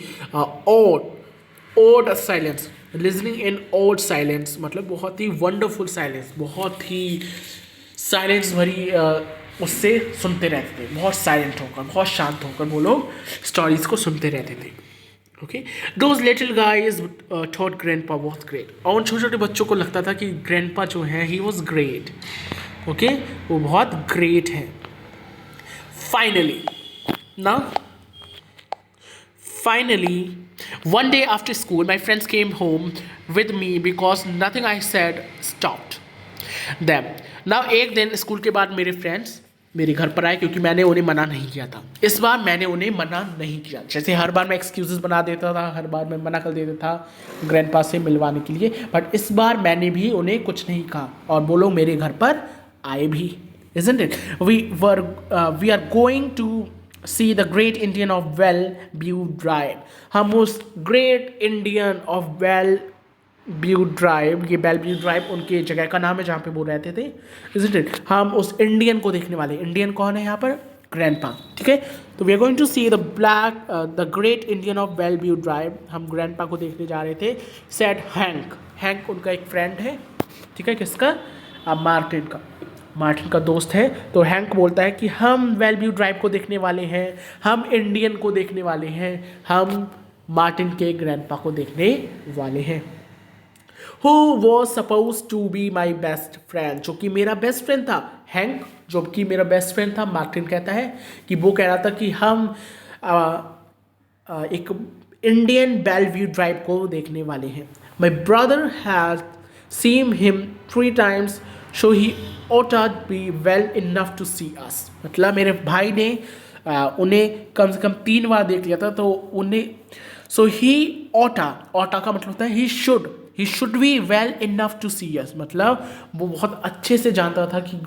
ओड साइलेंस, लिजनिंग इन ओड साइलेंस, मतलब बहुत ही वंडरफुल साइलेंस, बहुत ही साइलेंस भरी उससे सुनते रहते थे। बहुत साइलेंट होकर, बहुत शांत होकर वो लोग स्टोरीज़ को सुनते रहते थे। Okay, those little guys thought grandpa was great. और उन छोटे छोटे बच्चों को लगता था कि ग्रैंडपा जो है ही वाज ग्रेट। ओके, वो बहुत ग्रेट है। Finally, one day after school, my friends came home with me because nothing I said stopped them. Now, एक दिन स्कूल के बाद मेरे फ्रेंड्स मेरे घर पर आए, क्योंकि मैंने उन्हें मना नहीं किया था। इस बार मैंने उन्हें मना नहीं किया। जैसे हर बार मैं एक्सक्यूजेस बना देता था, हर बार मैं मना कर देता था ग्रैंडपा से मिलवाने के लिए, बट इस बार मैंने भी उन्हें कुछ नहीं कहा और वो लोग मेरे घर पर आए भी। Isn't it? We are going to see the Great Indian of Bellevue Drive. हम उस Great Indian of Bellevue Drive, ये Bellevue Drive उनके जगह का नाम है जहाँ पे वो रहते थे, isn't it? हम उस इंडियन को देखने वाले। इंडियन कौन है यहाँ पर? ग्रैंडपा। ठीक है, तो we are going to see the great Indian of Bellevue Drive। हम ग्रैंडपा को देखने जा रहे थे। सेड हैंक उनका एक फ्रेंड है। ठीक है, किसका? मार्टिन का दोस्त है। तो हैंक बोलता है कि हम Bellevue ड्राइव को देखने वाले हैं, हम इंडियन को देखने वाले हैं, हम मार्टिन के ग्रैंडपा को देखने वाले हैं। Who was supposed to be my best friend, जो कि मेरा बेस्ट फ्रेंड था। हैंक जो कि मेरा बेस्ट फ्रेंड था, मार्टिन कहता है कि वो कह रहा था कि हम एक इंडियन Bellevue ड्राइव को देखने वाले हैं। My brother had seen him 3 times, so he ought to be well enough to see us। मतलब मेरे भाई ने उन्हें कम से कम 3 बार देख लिया था, तो उन्हें सो ही oughta का मतलब होता है he should be well enough to see us। मतलब वो बहुत अच्छे से जानता था कि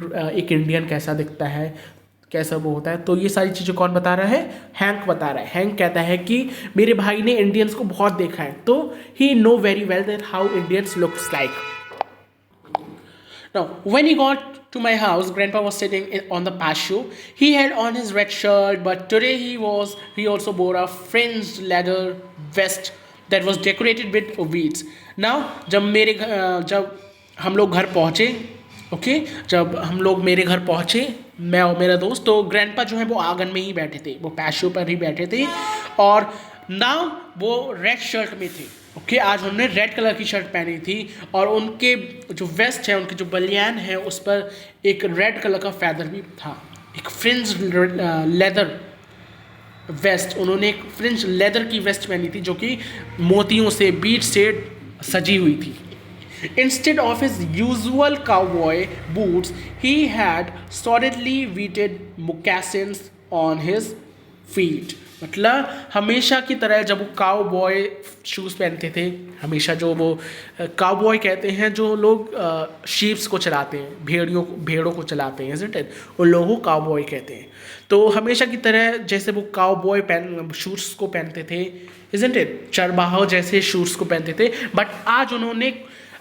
एक इंडियन कैसा दिखता है, कैसा वो होता है। तो ये सारी चीज़ें कौन बता रहा है? हैंक बता रहा है। हैंक कहता है कि मेरे भाई ने इंडियंस को बहुत देखा है, तो he know very well that how Indians looks like. Now, when he got to my house, Grandpa was sitting on the patio. He had on his red shirt, but today he also wore a fringed leather vest that was decorated with weeds. Now, जब हम लोग घर पहुँचे, जब हम लोग मेरे घर पहुँचे, मैं और मेरा दोस्त, तो ग्रैंडपा जो है वो आंगन में ही बैठे थे, वो पैशियो पर ही बैठे थे, और नाउ वो रेड शर्ट में थे। आज उन्होंने रेड कलर की शर्ट पहनी थी, और उनके जो वेस्ट है, उनके जो बनियान है, उस पर एक रेड कलर का फैदर भी था। एक फ्रिंज लेदर वेस्ट, उन्होंने एक फ्रिंज लेदर की वेस्ट पहनी थी जो कि मोतियों से, बीट से सजी हुई थी। Instead of his usual cowboy boots, he had solidly weighted moccasins on his feet। मतलब हमेशा की तरह जब वो काउबॉय शूज़ पहनते थे, हमेशा जो वो काउबॉय कहते हैं जो लोग शीप्स को चलाते हैं, भेड़ों को चलाते हैं, isn't it? उन लोगों को काउबॉय कहते हैं। तो हमेशा की तरह जैसे वो काउबॉय शूज़ को पहनते थे, isn't it? चरवाहों जैसे शूज़ को पहनते थे, बट आज उन्होंने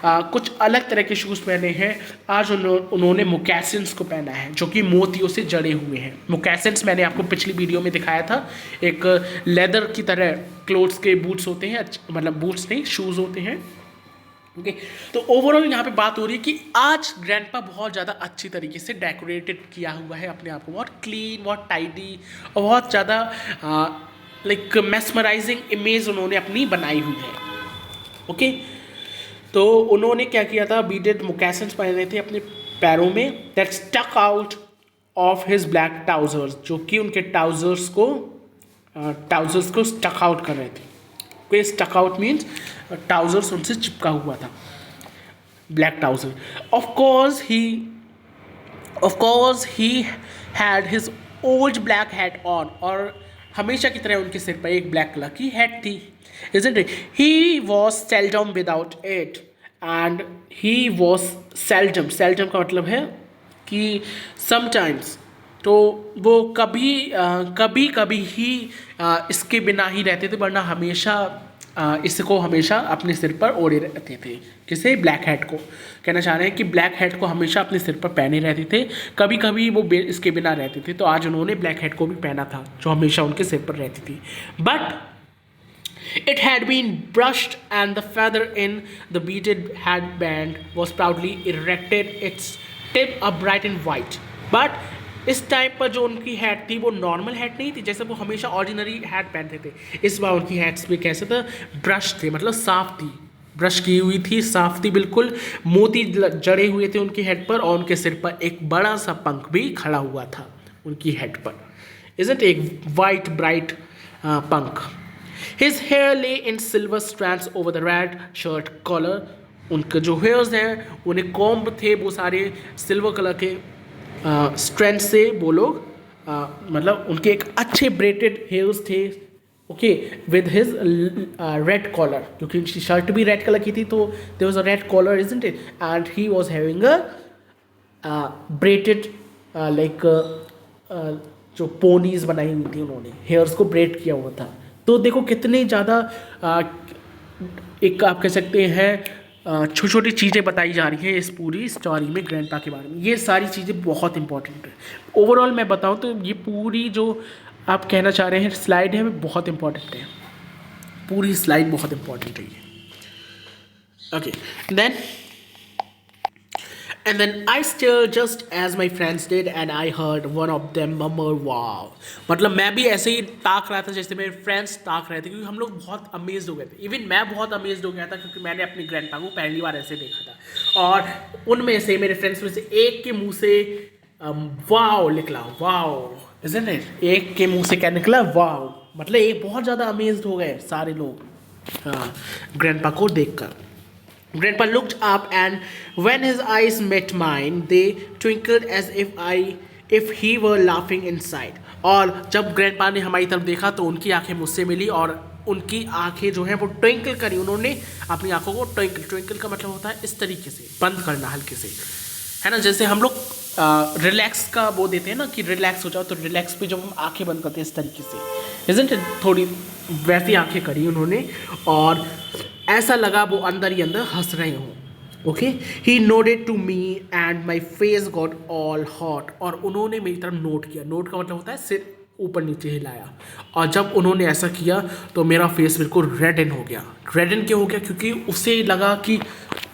कुछ अलग तरह के शूज़ पहने हैं। आज उन्होंने मोकैसिन्स को पहना है जो कि मोतियों से जड़े हुए हैं। मोकैसिन्स मैंने आपको पिछली वीडियो में दिखाया था, एक लेदर की तरह क्लोथ्स के बूट्स होते हैं, मतलब बूट्स नहीं, शूज़ होते हैं। ओके, तो ओवरऑल यहाँ पे बात हो रही है कि आज ग्रैंडपा बहुत ज़्यादा अच्छी तरीके से डेकोरेटेड किया हुआ है अपने आप को, बहुत क्लीन, बहुत टाइडी, और बहुत ज़्यादा लाइक मेस्मराइजिंग इमेज उन्होंने अपनी बनाई हुई है। ओके, तो उन्होंने क्या किया था, बीडेड मोकैसिन्स पहने थे अपने पैरों में, that stuck out of his black trousers, जो कि उनके ट्राउजर्स को स्टक आउट कर रहे थे। Okay, stuck out means trousers उनसे चिपका हुआ था, black trouser. Of course he had his old black hat on, और हमेशा की तरह उनके सिर पर एक ब्लैक कलर की हैट थी, isn't it? He was seldom without it, and he was seldom का मतलब है कि sometimes, तो वो कभी कभी ही इसके बिना ही रहते थे, वरना हमेशा इसको हमेशा अपने सिर पर ओढ़े रहते थे। किसे? ब्लैक हैट को। कहना चाह रहे हैं कि ब्लैक हैट को हमेशा अपने सिर पर पहने रहते थे, कभी कभी वो इसके बिना रहते थे, तो आज उन्होंने ब्लैक हैट को भी पहना था जो हमेशा उनके सिर पर रहती थी। But it had been brushed and the feather in the beaded headband was proudly erected, its tip upright and white. But इस टाइम पर जो उनकी हैट थी वो नॉर्मल हैट नहीं थी जैसे वो हमेशा ऑर्डिनरी हैट पहनते थे। इस बार उनकी हैट्स भी कैसे थे? ब्रश थे, मतलब साफ थी, ब्रश की हुई थी, साफ थी बिल्कुल, मोती जड़े हुए थे उनकी हेड पर और उनके सिर पर एक बड़ा सा पंख भी खड़ा हुआ था उनकी हेड पर। इज़न्ट एक वाइट ब्राइट पंख। His hair lay in silver strands over the red shirt collar. उनके जो हेयर्स हैं उन्हें कॉम्ब थे वो सारे सिल्वर कलर के स्ट्रैंड से वो लोग मतलब उनके एक अच्छे ब्रेटेड हेयर्स थे। Okay, with his red collar, क्योंकि उनकी शर्ट भी रेड कलर की थी तो there was a red collar, isn't it, and he was having a braided like जो पोनीज बनाई हुई थी उन्होंने, हेयर्स को ब्रेड किया हुआ था। तो देखो कितने ज़्यादा एक आप कह सकते हैं छोटी छोटी चीज़ें बताई जा रही हैं इस पूरी स्टोरी में ग्रैंडपा के बारे में। ये सारी चीज़ें बहुत इंपॉर्टेंट है। ओवरऑल मैं बताऊं तो ये पूरी जो आप कहना चाह रहे हैं स्लाइड है वो बहुत इंपॉर्टेंट है, पूरी स्लाइड बहुत इंपॉर्टेंट है ये। Okay, then And then I stared just as my friends did and I heard one of them murmur wow. मतलब मैं भी ऐसे ही ताक रहा था जैसे मेरे फ्रेंड्स ताक रहे थे, क्योंकि हम लोग बहुत अमेज्ड हो गए थे। इवन मैं बहुत अमेज्ड हो गया था क्योंकि मैंने अपने ग्रैंडपा को पहली बार ऐसे देखा था और उनमें से मेरे फ्रेंड्स में से एक के मुंह से वाओ निकला, वाओ, इज़न्ट इट, एक के मुंह से क्या निकला? वाओ। मतलब एक बहुत ज़्यादा अमेज्ड हो गए सारे लोग ग्रैंडपा को देखकर। Grandpa looked up and when his eyes met mine, they twinkled as if he were laughing inside. और जब ग्रैंडपा ने हमारी तरफ देखा तो उनकी आंखें मुझसे मिली और उनकी आंखें जो हैं वो ट्विंकल करी। उन्होंने अपनी आंखों को ट्विंकल का मतलब होता है इस तरीके से बंद करना हल्के से, है ना, जैसे हम लोग रिलैक्स का वो देते हैं ना कि रिलैक्स हो जाओ, तो रिलैक्स पे जब हम आंखें बंद करते हैं इस तरीके से, इज़न्ट इट, थोड़ी वैसी आंखें करी उन्होंने और ऐसा लगा वो अंदर ही अंदर हंस रहे हों। Okay, he nodded to me and my face got all hot. और उन्होंने मेरी तरफ नोट किया। नोट का मतलब होता है सिर ऊपर नीचे हिलाया, और जब उन्होंने ऐसा किया तो मेरा फेस बिल्कुल रेड हो गया। रेड क्यों हो गया? क्योंकि उसे लगा कि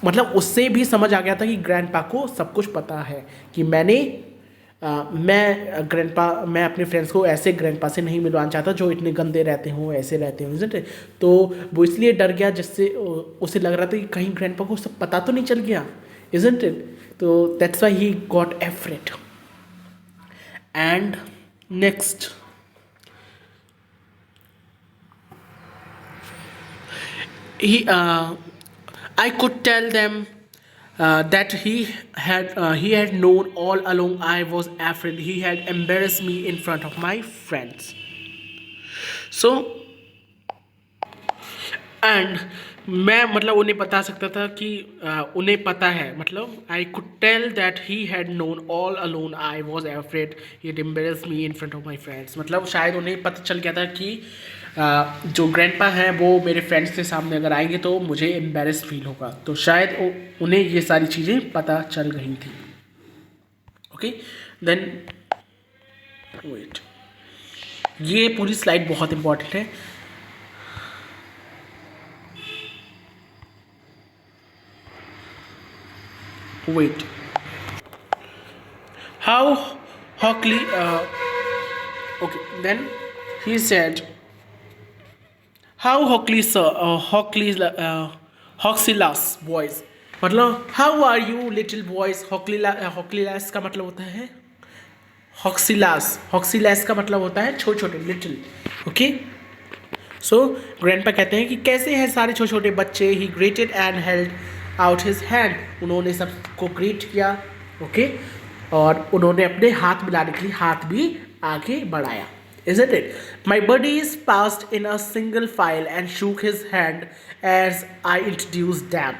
मतलब उससे भी समझ आ गया था कि ग्रैंडपा को सब कुछ पता है कि मैं अपने फ्रेंड्स को ऐसे ग्रैंडपा से नहीं मिलवाना चाहता जो इतने गंदे रहते हों, ऐसे रहते हों, इज़न्ट इट। तो वो इसलिए डर गया जिससे उसे लग रहा था कि कहीं ग्रैंडपा को सब पता तो नहीं चल गया, इज़न्ट इट। तो that's why he got afraid. And next, I could tell them that he had known all along I was afraid. He had embarrassed me in front of my friends. So, and मैं मतलब उन्हें बता सकता था कि उन्हें पता है, मतलब I could tell that he had known all along I was afraid he had embarrassed me in front of my friends. मतलब शायद उन्हें पता चल गया था कि जो ग्रैंडपा हैं वो मेरे फ्रेंड्स के सामने अगर आएंगे तो मुझे एम्बेरस फील होगा, तो शायद उन्हें ये सारी चीज़ें पता चल गई थी। ओके, देन वेट, ये पूरी स्लाइड बहुत इंपॉर्टेंट है। वेट, हाउ हॉकली, okay, then he said How Hoxillas boys, मतलब how are you little boys। Hoxillas का मतलब होता है Hoxillas का मतलब होता है छोटे छोटे, लिटिल। ओके, सो ग्रैंडपा कहते हैं कि कैसे हैं सारे छोटे छोटे बच्चे। He greeted and held out his hand, उन्होंने सबको ग्रीट किया। ओके, और उन्होंने अपने हाथ मिलाने के लिए हाथ भी आगे बढ़ाया, isn't it? My buddies passed in a single file and shook his hand as I introduced them.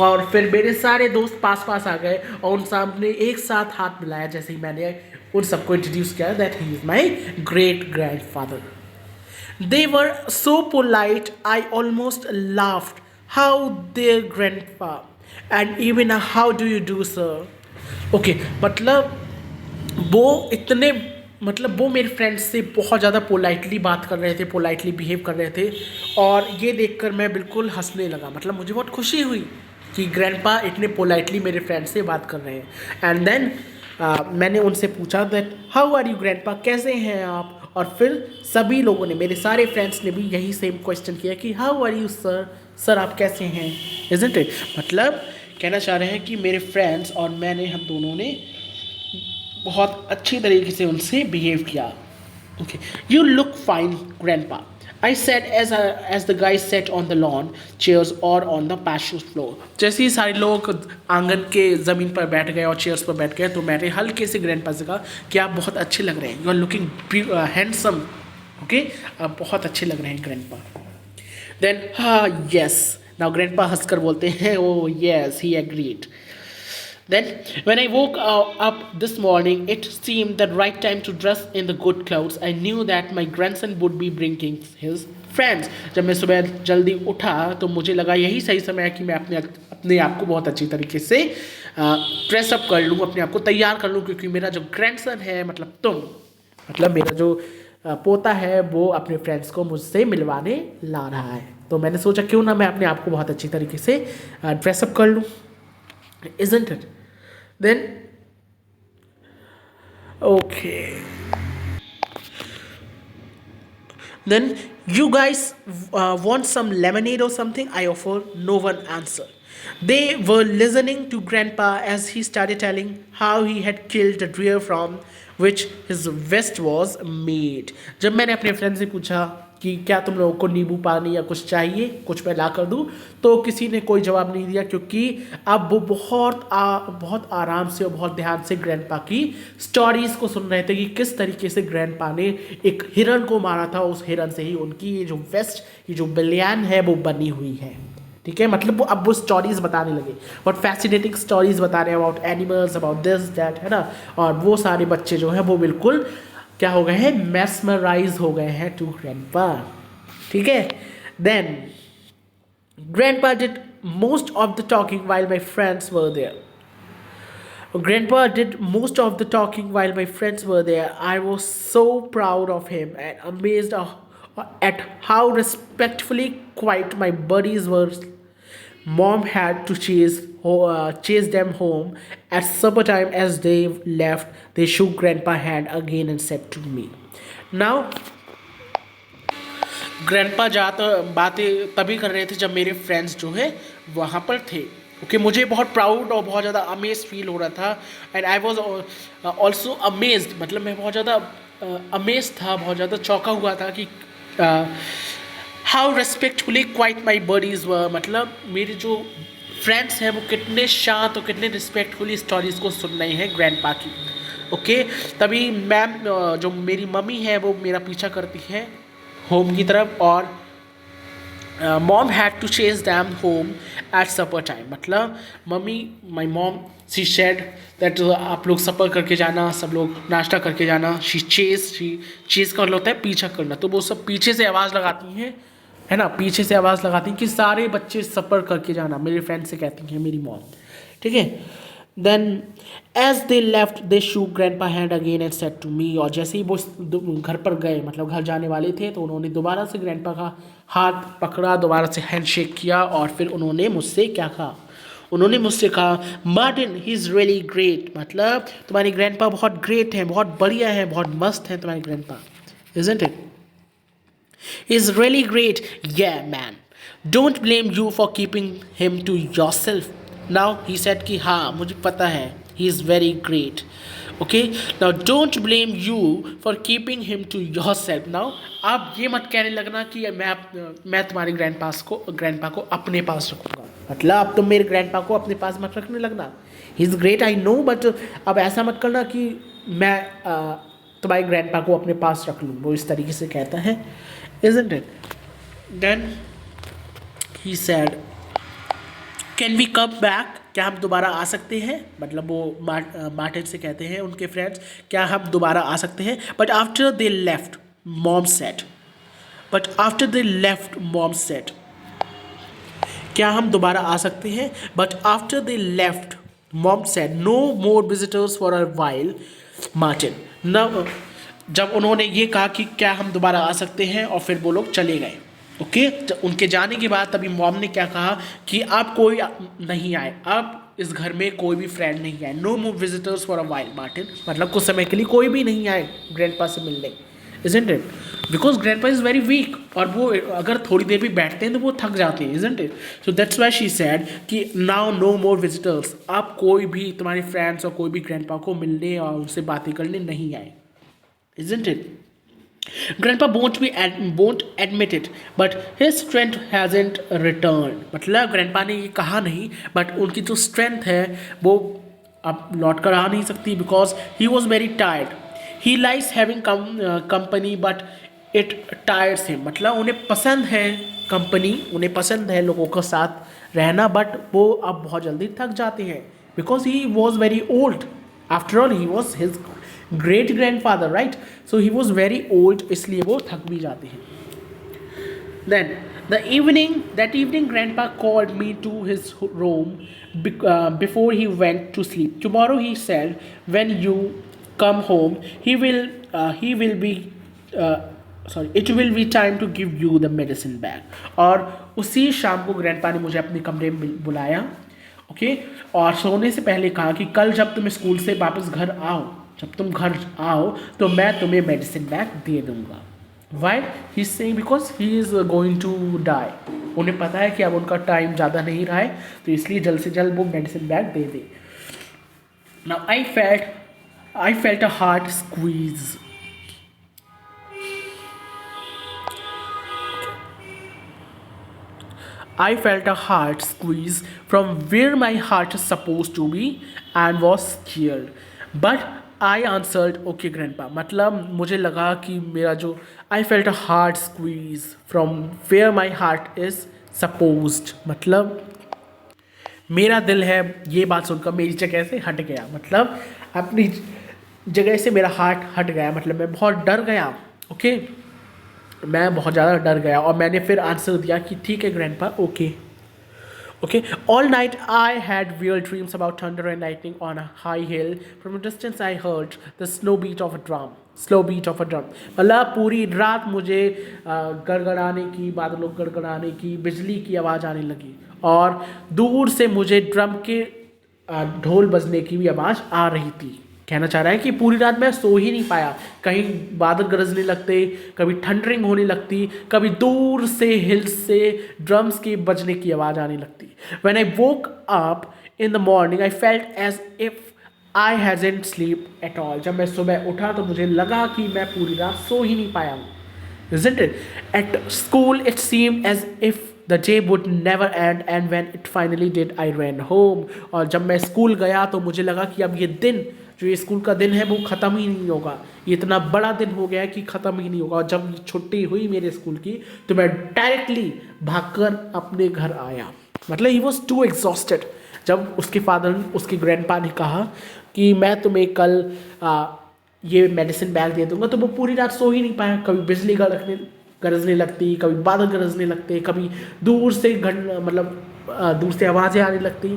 और फिर मेरे सारे दोस्त पास आ गए और उन सामने एक साथ हाथ मिलाया जैसे ही मैंने उन सबको इंट्रोड्यूस किया that he is my great grandfather. They were so polite, I almost laughed. How their grandpa, and even a how do you do sir. Okay, मतलब वो इतने मतलब वो मेरे फ्रेंड्स से बहुत ज़्यादा पोलाइटली बात कर रहे थे, पोलाइटली बिहेव कर रहे थे, और ये देखकर मैं बिल्कुल हंसने लगा। मतलब मुझे बहुत खुशी हुई कि ग्रैंडपा इतने पोलाइटली मेरे फ्रेंड से बात कर रहे हैं। एंड देन मैंने उनसे पूछा that how are you grandpa, कैसे हैं आप। और फिर सभी लोगों ने, मेरे सारे फ्रेंड्स ने भी यही सेम क्वेश्चन किया कि how are you sir, sir आप कैसे हैं। इज़न्ट इट, मतलब कहना चाह रहे हैं कि मेरे फ्रेंड्स और मैंने, हम दोनों ने बहुत अच्छी तरीके से उनसे बिहेव किया। Okay, you look fine grandpa, I said as the guys sat on the lawn chairs और ऑन द पैशूज फ्लोर। जैसे ही सारे लोग आंगन के ज़मीन पर बैठ गए और चेयर्स पर बैठ गए, तो मैंने हल्के से ग्रैंडपा से कहा कि आप बहुत अच्छे लग रहे हैं, you are looking handsome. Okay, आप बहुत अच्छे लग रहे हैं ग्रैंडपा। देन हाँ यस, नाउ ग्रैंडपा हंसकर बोलते हैं oh yes, he agreed. Then, when I woke up this morning, it seemed the right time to dress in the good clothes. I knew that my grandson would be bringing his friends. जब मैं सुबह जल्दी उठा तो मुझे लगा यही सही समय है कि मैं अपने आप को बहुत अच्छी तरीके से ड्रेसअप कर लूँ, अपने आप को तैयार कर लूँ, क्योंकि मेरा जो ग्रैंडसन है, मतलब तुम, मतलब मेरा जो पोता है, वो अपने फ्रेंड्स को मुझसे मिलवाने ला रहा है। तो मैंने सोचा क्यों ना मैं अपने आप को बहुत अच्छी तरीके से ड्रेसअप कर लूँ। Isn't it? Then, okay. Then you guys want some lemonade or something? I offered. No one answered. They were listening to Grandpa as he started telling how he had killed a deer from which his vest was made. जब मैंने अपने friend से पूछा कि क्या तुम लोगों को नींबू पानी या कुछ चाहिए, कुछ मैं ला कर दूँ, तो किसी ने कोई जवाब नहीं दिया, क्योंकि अब वो बहुत आराम से और बहुत ध्यान से ग्रैंडपा की स्टोरीज़ को सुन रहे थे कि किस तरीके से ग्रैंडपा ने एक हिरन को मारा था, उस हिरन से ही उनकी ये जो वेस्ट, ये जो बलियान है, वो बनी हुई है। ठीक है, मतलब वो अब वो स्टोरीज़ बताने लगे, बहुत फैसिनेटिंग स्टोरीज़ बता रहे हैं about animals, about this that, है ना। और वो सारे बच्चे जो हैं वो बिल्कुल क्या हो गए हैं, मैस्मराइज हो गए हैं टू ग्रैंडपा। ठीक है, then grandpa did most of the talking while my friends were there. Grandpa did most of the talking while my friends were there. I was so proud of him and amazed at how respectfully quiet my buddies were. Mom had to chase them home at supper time. As they left, they shook Grandpa's hand again and said to me, "Now." Grandpa बातें तभी कर रहे थे जब मेरे friends जो है वहाँ पर थे। ओके, मुझे बहुत प्राउड और बहुत ज़्यादा अमेज फील हो रहा था। And I was also amazed, मतलब मैं बहुत ज़्यादा अमेज था, बहुत ज़्यादा चौंका हुआ था कि how respectfully quite my buddies were, मतलब मेरे जो फ्रेंड्स हैं वो कितने शांत और कितने रिस्पेक्टफुली स्टोरीज़ को सुन रहे हैं ग्रैंडपा की। ओके, तभी मैम जो मेरी मम्मी है वो मेरा पीछा करती है होम की तरफ, और mom had to chase them home at supper time, मतलब मम्मी, my mom, she said that आप लोग सपर करके जाना, सब लोग नाश्ता करके जाना। शी चेज का मतलब होता है पीछा करना, तो वो सब पीछे से आवाज़ लगाती हैं, है ना, पीछे से आवाज़ लगाती हैं कि सारे बच्चे सफ़र करके जाना, मेरे फ्रेंड से कहती हैं मेरी मॉम। ठीक है, then as they left they shook grandpa hand again and said to me. और जैसे ही वो घर पर गए, मतलब घर जाने वाले थे, तो उन्होंने दोबारा से ग्रैंडपा का हाथ पकड़ा, दोबारा से हैंड शेक किया, और फिर उन्होंने मुझसे क्या कहा, उन्होंने मुझसे कहा, Martin he is really great, मतलब तुम्हारे ग्रैंडपा बहुत ग्रेट हैं, बहुत बढ़िया हैं, बहुत मस्त हैं तुम्हारे grandpa, isn't it? He is really great. Yeah, man. Don't blame you for keeping him to yourself. Now he said कि हाँ मुझे पता है, he is very great. Okay. Now don't blame you for keeping him to yourself. Now आप ये मत कहने लगना कि मैं तुम्हारे ग्रैंडपा को अपने पास रखूँगा, मतलब अब तुम मेरे ग्रैंडपा को अपने पास मत रखने लगना। He is great, I know, but अब ऐसा मत करना कि मैं तुम्हारे ग्रैंडपा को अपने पास रख लूँ, वो इस तरीके से कहता है। Isn't it? Then he said, "Can we come back? क्या हम दोबारा आ सकते हैं?" मतलब वो मार्टिन से कहते हैं उनके फ्रेंड्स, क्या हम दोबारा आ सकते हैं? But after they left, Mom said, but after they left mom said, क्या हम दोबारा आ सकते हैं? But after they left mom said no more visitors for a while Martin. न जब उन्होंने ये कहा कि क्या हम दोबारा आ सकते हैं, और फिर वो लोग चले गए। ओके, उनके जाने के बाद तभी मॉम ने क्या कहा कि आप कोई नहीं आए, आप इस घर में कोई भी फ्रेंड नहीं आए। No more visitors for a while Martin, मतलब कुछ समय के लिए कोई भी नहीं आए ग्रैंडपा से मिलने। Isn't it? Because grandpa is very weak, और वो अगर थोड़ी देर भी बैठते हैं तो वो थक जाते हैं। Isn't it? So that's why she said कि नाउ नो मोर विजिटर्स, आप कोई भी तुम्हारे फ्रेंड्स और कोई भी ग्रैंडपा को मिलने और उनसे बातें करने नहीं आए। Isn't it? Grandpa won't admit it, but his strength hasn't returned. मतलब grandpa ने ये कहा नहीं, but उनकी जो strength है वो अब लौट कर आ नहीं सकती, because he was very tired. He likes having company, but it tires him. मतलब उन्हें पसंद है company, उन्हें पसंद है लोगों के साथ रहना, but वो अब बहुत जल्दी थक जाते हैं, because he was very old. After all, he was his great grandfather, right? So he was very old, इसलिए वो थक भी जाते हैं। Then that evening grandpa called me to his room before he went to sleep. Tomorrow, he said, when you come home, it will be time to give you the medicine bag. और उसी शाम को grandpa ने मुझे अपने कमरे में बुलाया, ओके, और सोने से पहले कहा कि कल जब तुम स्कूल से वापस घर आओ, जब तुम घर आओ तो मैं तुम्हें मेडिसिन बैग दे दूंगा। Why? He is saying because he is going to die. उन्हें पता है कि अब उनका टाइम ज़्यादा नहीं रहा है, तो इसलिए जल्द से जल्द वो medicine bag they they. Now I felt a heart squeeze. I felt a heart squeeze from where my heart is supposed to be and was scared. But I answered, okay grandpa. मतलब मुझे लगा कि मेरा जो I felt a heart squeeze from where my heart is supposed, मतलब मेरा दिल है, ये बात सुनकर मेरी जगह से हट गया, मतलब अपनी जगह से मेरा हार्ट हट गया, मतलब मैं बहुत डर गया। ओके, मैं बहुत ज़्यादा डर गया, और मैंने फिर आंसर दिया कि ठीक है grandpa, okay. Okay, all night I had weird dreams about thunder and lightning on a high hill. From a distance I heard the slow beat of a drum. मतलब पूरी रात मुझे गड़गड़ाने की, बादलों गड़गड़ाने की, बिजली की आवाज़ आने लगी, और दूर से मुझे ड्रम के ढोल बजने की भी आवाज़ आ रही थी। कहना चाह रहा है कि पूरी रात मैं सो ही नहीं पाया, कहीं बादल गरजने लगते, कभी थंडरिंग होने लगती, कभी दूर से हिल्स से ड्रम्स के बजने की आवाज़ आने लगती। When I woke up in the morning, I felt as if I hadn't slept at all. जब मैं सुबह उठा तो मुझे लगा कि मैं पूरी रात सो ही नहीं पाया हूँ। Isn't it? At school, it seemed as if the day would never end, and when it finally did, I ran home. और जब मैं स्कूल गया तो मुझे लगा कि अब ये दिन, जो ये स्कूल का दिन है, वो ख़त्म ही नहीं होगा। ये इतना बड़ा दिन हो गया है कि ख़त्म ही नहीं होगा। और जब छुट्टी हुई मेरे स्कूल की तो मैं डायरेक्टली भागकर अपने घर आया। मतलब ही वॉज टू एग्जॉस्टेड। जब उसके फादर, उसके ग्रैंडपा ने कहा कि मैं तुम्हें कल ये मेडिसिन बैग दे दूंगा, तो वो पूरी रात सो ही नहीं पाया। कभी बिजली गरजने लगती, कभी बादल गरजने लगते, कभी दूर से दूर से आवाज़ें आने लगती।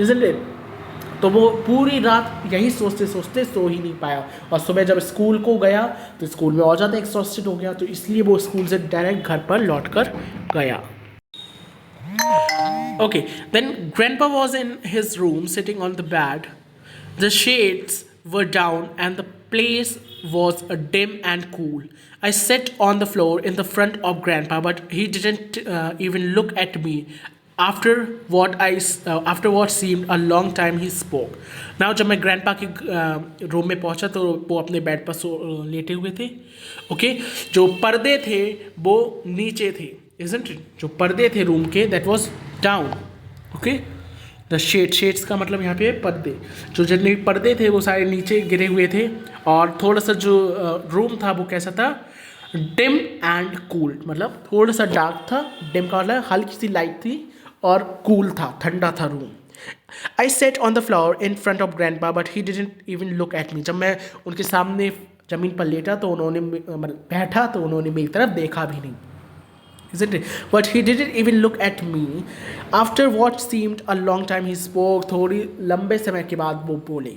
Isn't it? तो वो पूरी रात यही सोचते सोचते सो ही नहीं पाया, और सुबह जब स्कूल को गया तो स्कूल में और ज़्यादा एक्सॉस्टेड हो गया, तो इसलिए वो स्कूल से डायरेक्ट घर पर लौट कर गया। Okay, then Grandpa was in his room sitting on the bed. The shades were down and the place was dim and cool. I sat on the floor in the front of Grandpa, but he didn't even look at me. After what seemed a long time, he spoke. Now जब मैं Grandpa के room में पहुंचा तो वो अपने bed पर लेटे हुए थे। ओके, जो पर्दे थे वो नीचे थे। Isn't it? जो पर्दे थे रूम के, that was down. Okay, the shades का मतलब यहाँ पे पर्दे, जो जितने पर्दे थे वो सारे नीचे गिरे हुए थे, और थोड़ा सा जो रूम था वो कैसा था, डिम एंड कूल, मतलब थोड़ा सा डार्क था। डिम का मतलब हल्की सी लाइट थी, और कूल था, ठंडा था room. I set on the floor in front of grandpa, but he didn't even look at me. जब मैं उनके सामने ज़मीन पर लेटा तो उन्होंने बैठा तो उन्होंने मेरी तरफ देखा भी नहीं। isn't it? But he didn't even look at me. After what seemed a long time, he spoke. थोड़ी लंबे समय के बाद वो बोले,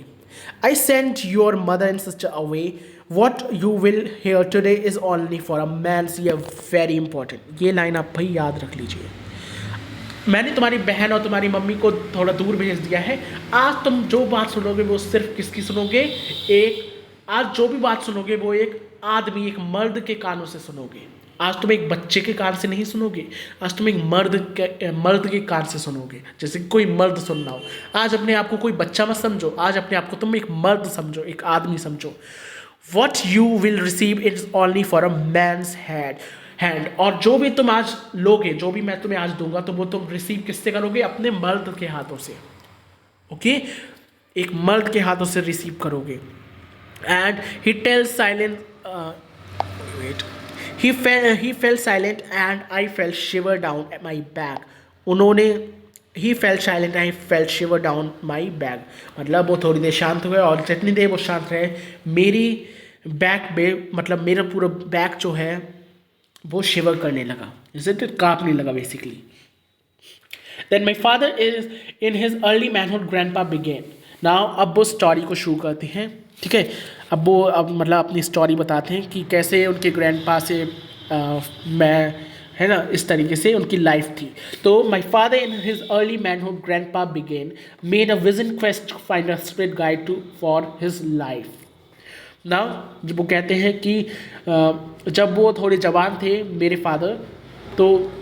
I sent your mother and sister away. What you will hear today is only for a man's ear. Very important. ये line आप भाई याद रख लीजिए. मैंने तुम्हारी बहन और तुम्हारी मम्मी को थोड़ा दूर भेज दिया है. आज तुम जो बात सुनोगे वो सिर्फ किसकी सुनोगे? आज जो भी बात सुनोगे वो एक आदमी, एक मर्द के कानों से सुनोगे. आज तुम एक बच्चे के कान से नहीं सुनोगे. आज तुम एक मर्द के कान से सुनोगे, जैसे कोई मर्द सुन रहा हो. आज अपने आप को कोई बच्चा मत समझो. आज अपने आप को तुम एक मर्द समझो, एक आदमी समझो. What you will receive is only for a man's hand. और जो भी तुम आज लोगे, जो भी मैं तुम्हें आज दूंगा, तो वो तुम रिसीव किससे करोगे? अपने मर्द के हाथों से. ओके, एक मर्द के हाथों से रिसीव करोगे. And he tells silent wait he fell silent and I felt shiver down my back. he fell silent and I felt shiver down my back. मतलब वो थोड़ी देर शांत हुए और जितनी देर वो शांत रहे, मेरी बैक पे, मतलब मेरा पूरा बैक जो है वो शिवर करने लगा, जैसे कांपने लगा basically. Then my father is in his early manhood grandpa began. Now अब वो स्टोरी को शुरू करते हैं. ठीक है, अब मतलब अपनी स्टोरी बताते हैं कि कैसे उनके ग्रैंडपा से मैं, है ना, इस तरीके से उनकी लाइफ थी. तो my father in his early manhood grandpa began made a vision quest to find a spirit guide to for his life. Now जब वो कहते हैं कि जब वो थोड़े जवान थे मेरे फादर, तो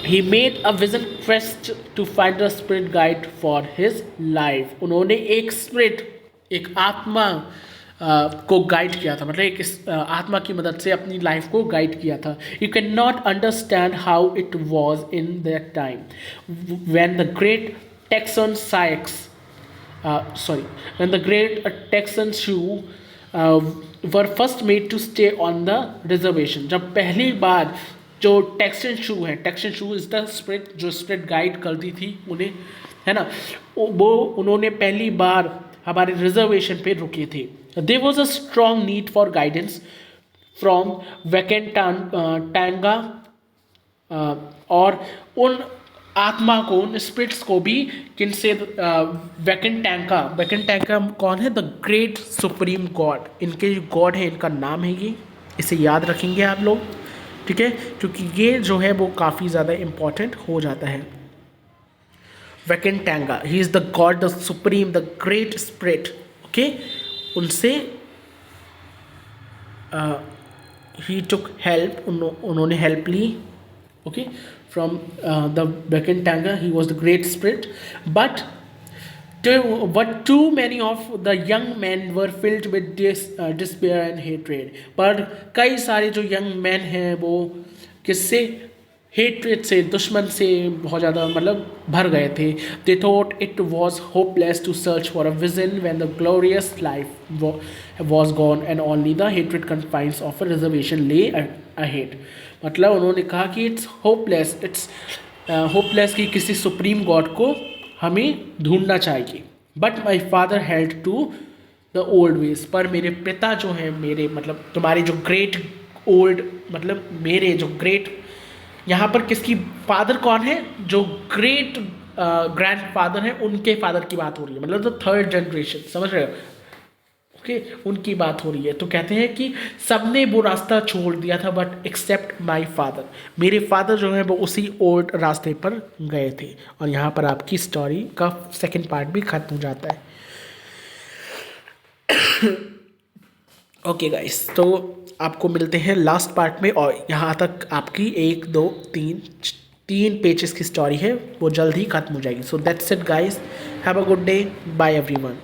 he made a vision quest to find a spirit guide for his life. उन्होंने एक स्पिरिट, एक आत्मा को गाइड किया था, मतलब एक आत्मा की मदद से अपनी लाइफ को गाइड किया था. You can not understand how it was in that time when the great taxon when the great Texan Sioux were first made to stay on the reservation. जब पहली बार जो टेक्सन शू है, taxon shoe is the spirit जो spirit guide करती थी उन्हें, है ना, वो उन्होंने पहली बार हमारे रिजर्वेशन पे रुके थे. There was a strong need for guidance from Wakan Tanka, और उन आत्मा को, उन स्पिरिट्स को भी किनसे, वेकेंटांगा कौन है? The great supreme God. इनके जो गॉड है, इनका नाम है ये, इसे याद रखेंगे आप लोग. ठीक है, क्योंकि ये जो है वो काफ़ी ज़्यादा इम्पॉर्टेंट हो जाता है. Wakan Tanka, he is the god, the supreme, the great spirit. Okay, उनसे ही टुक हेल्प, उन्होंने हेल्प ली. Okay, from the Wakan Tanka, he was the great spirit. But too many of the young men were filled with despair and hatred. पर कई सारे जो young man हैं वो किससे? हेट्रेड से, दुश्मन से बहुत ज़्यादा मतलब भर गए थे. They thought it was hopeless to search for a vision when the glorious life was gone and only the hatred confines of a reservation lay ahead. मतलब उन्होंने कहा कि it's hopeless कि किसी सुप्रीम गॉड को हमें ढूंढना चाहिए. But my father held to the old ways. पर मेरे पिता जो हैं, मेरे मतलब तुम्हारे जो ग्रेट ओल्ड, मतलब मेरे जो ग्रेट, यहाँ पर किसकी फादर कौन है? जो ग्रेट ग्रैंड फादर हैं, उनके फादर की बात हो रही है, मतलब द थर्ड जनरेशन, समझ रहे हो? ओके, उनकी बात हो रही है. तो कहते हैं कि सबने वो रास्ता छोड़ दिया था, बट एक्सेप्ट माय फादर. मेरे फादर जो है वो उसी ओल्ड रास्ते पर गए थे. और यहाँ पर आपकी स्टोरी का सेकंड पार्ट भी खत्म हो जाता है. ओके गाइस, तो आपको मिलते हैं लास्ट पार्ट में. और यहाँ तक आपकी 1 2 3 पेजेस की स्टोरी है, वो जल्द ही खत्म हो जाएगी. So that's it guys, have a good day, bye everyone.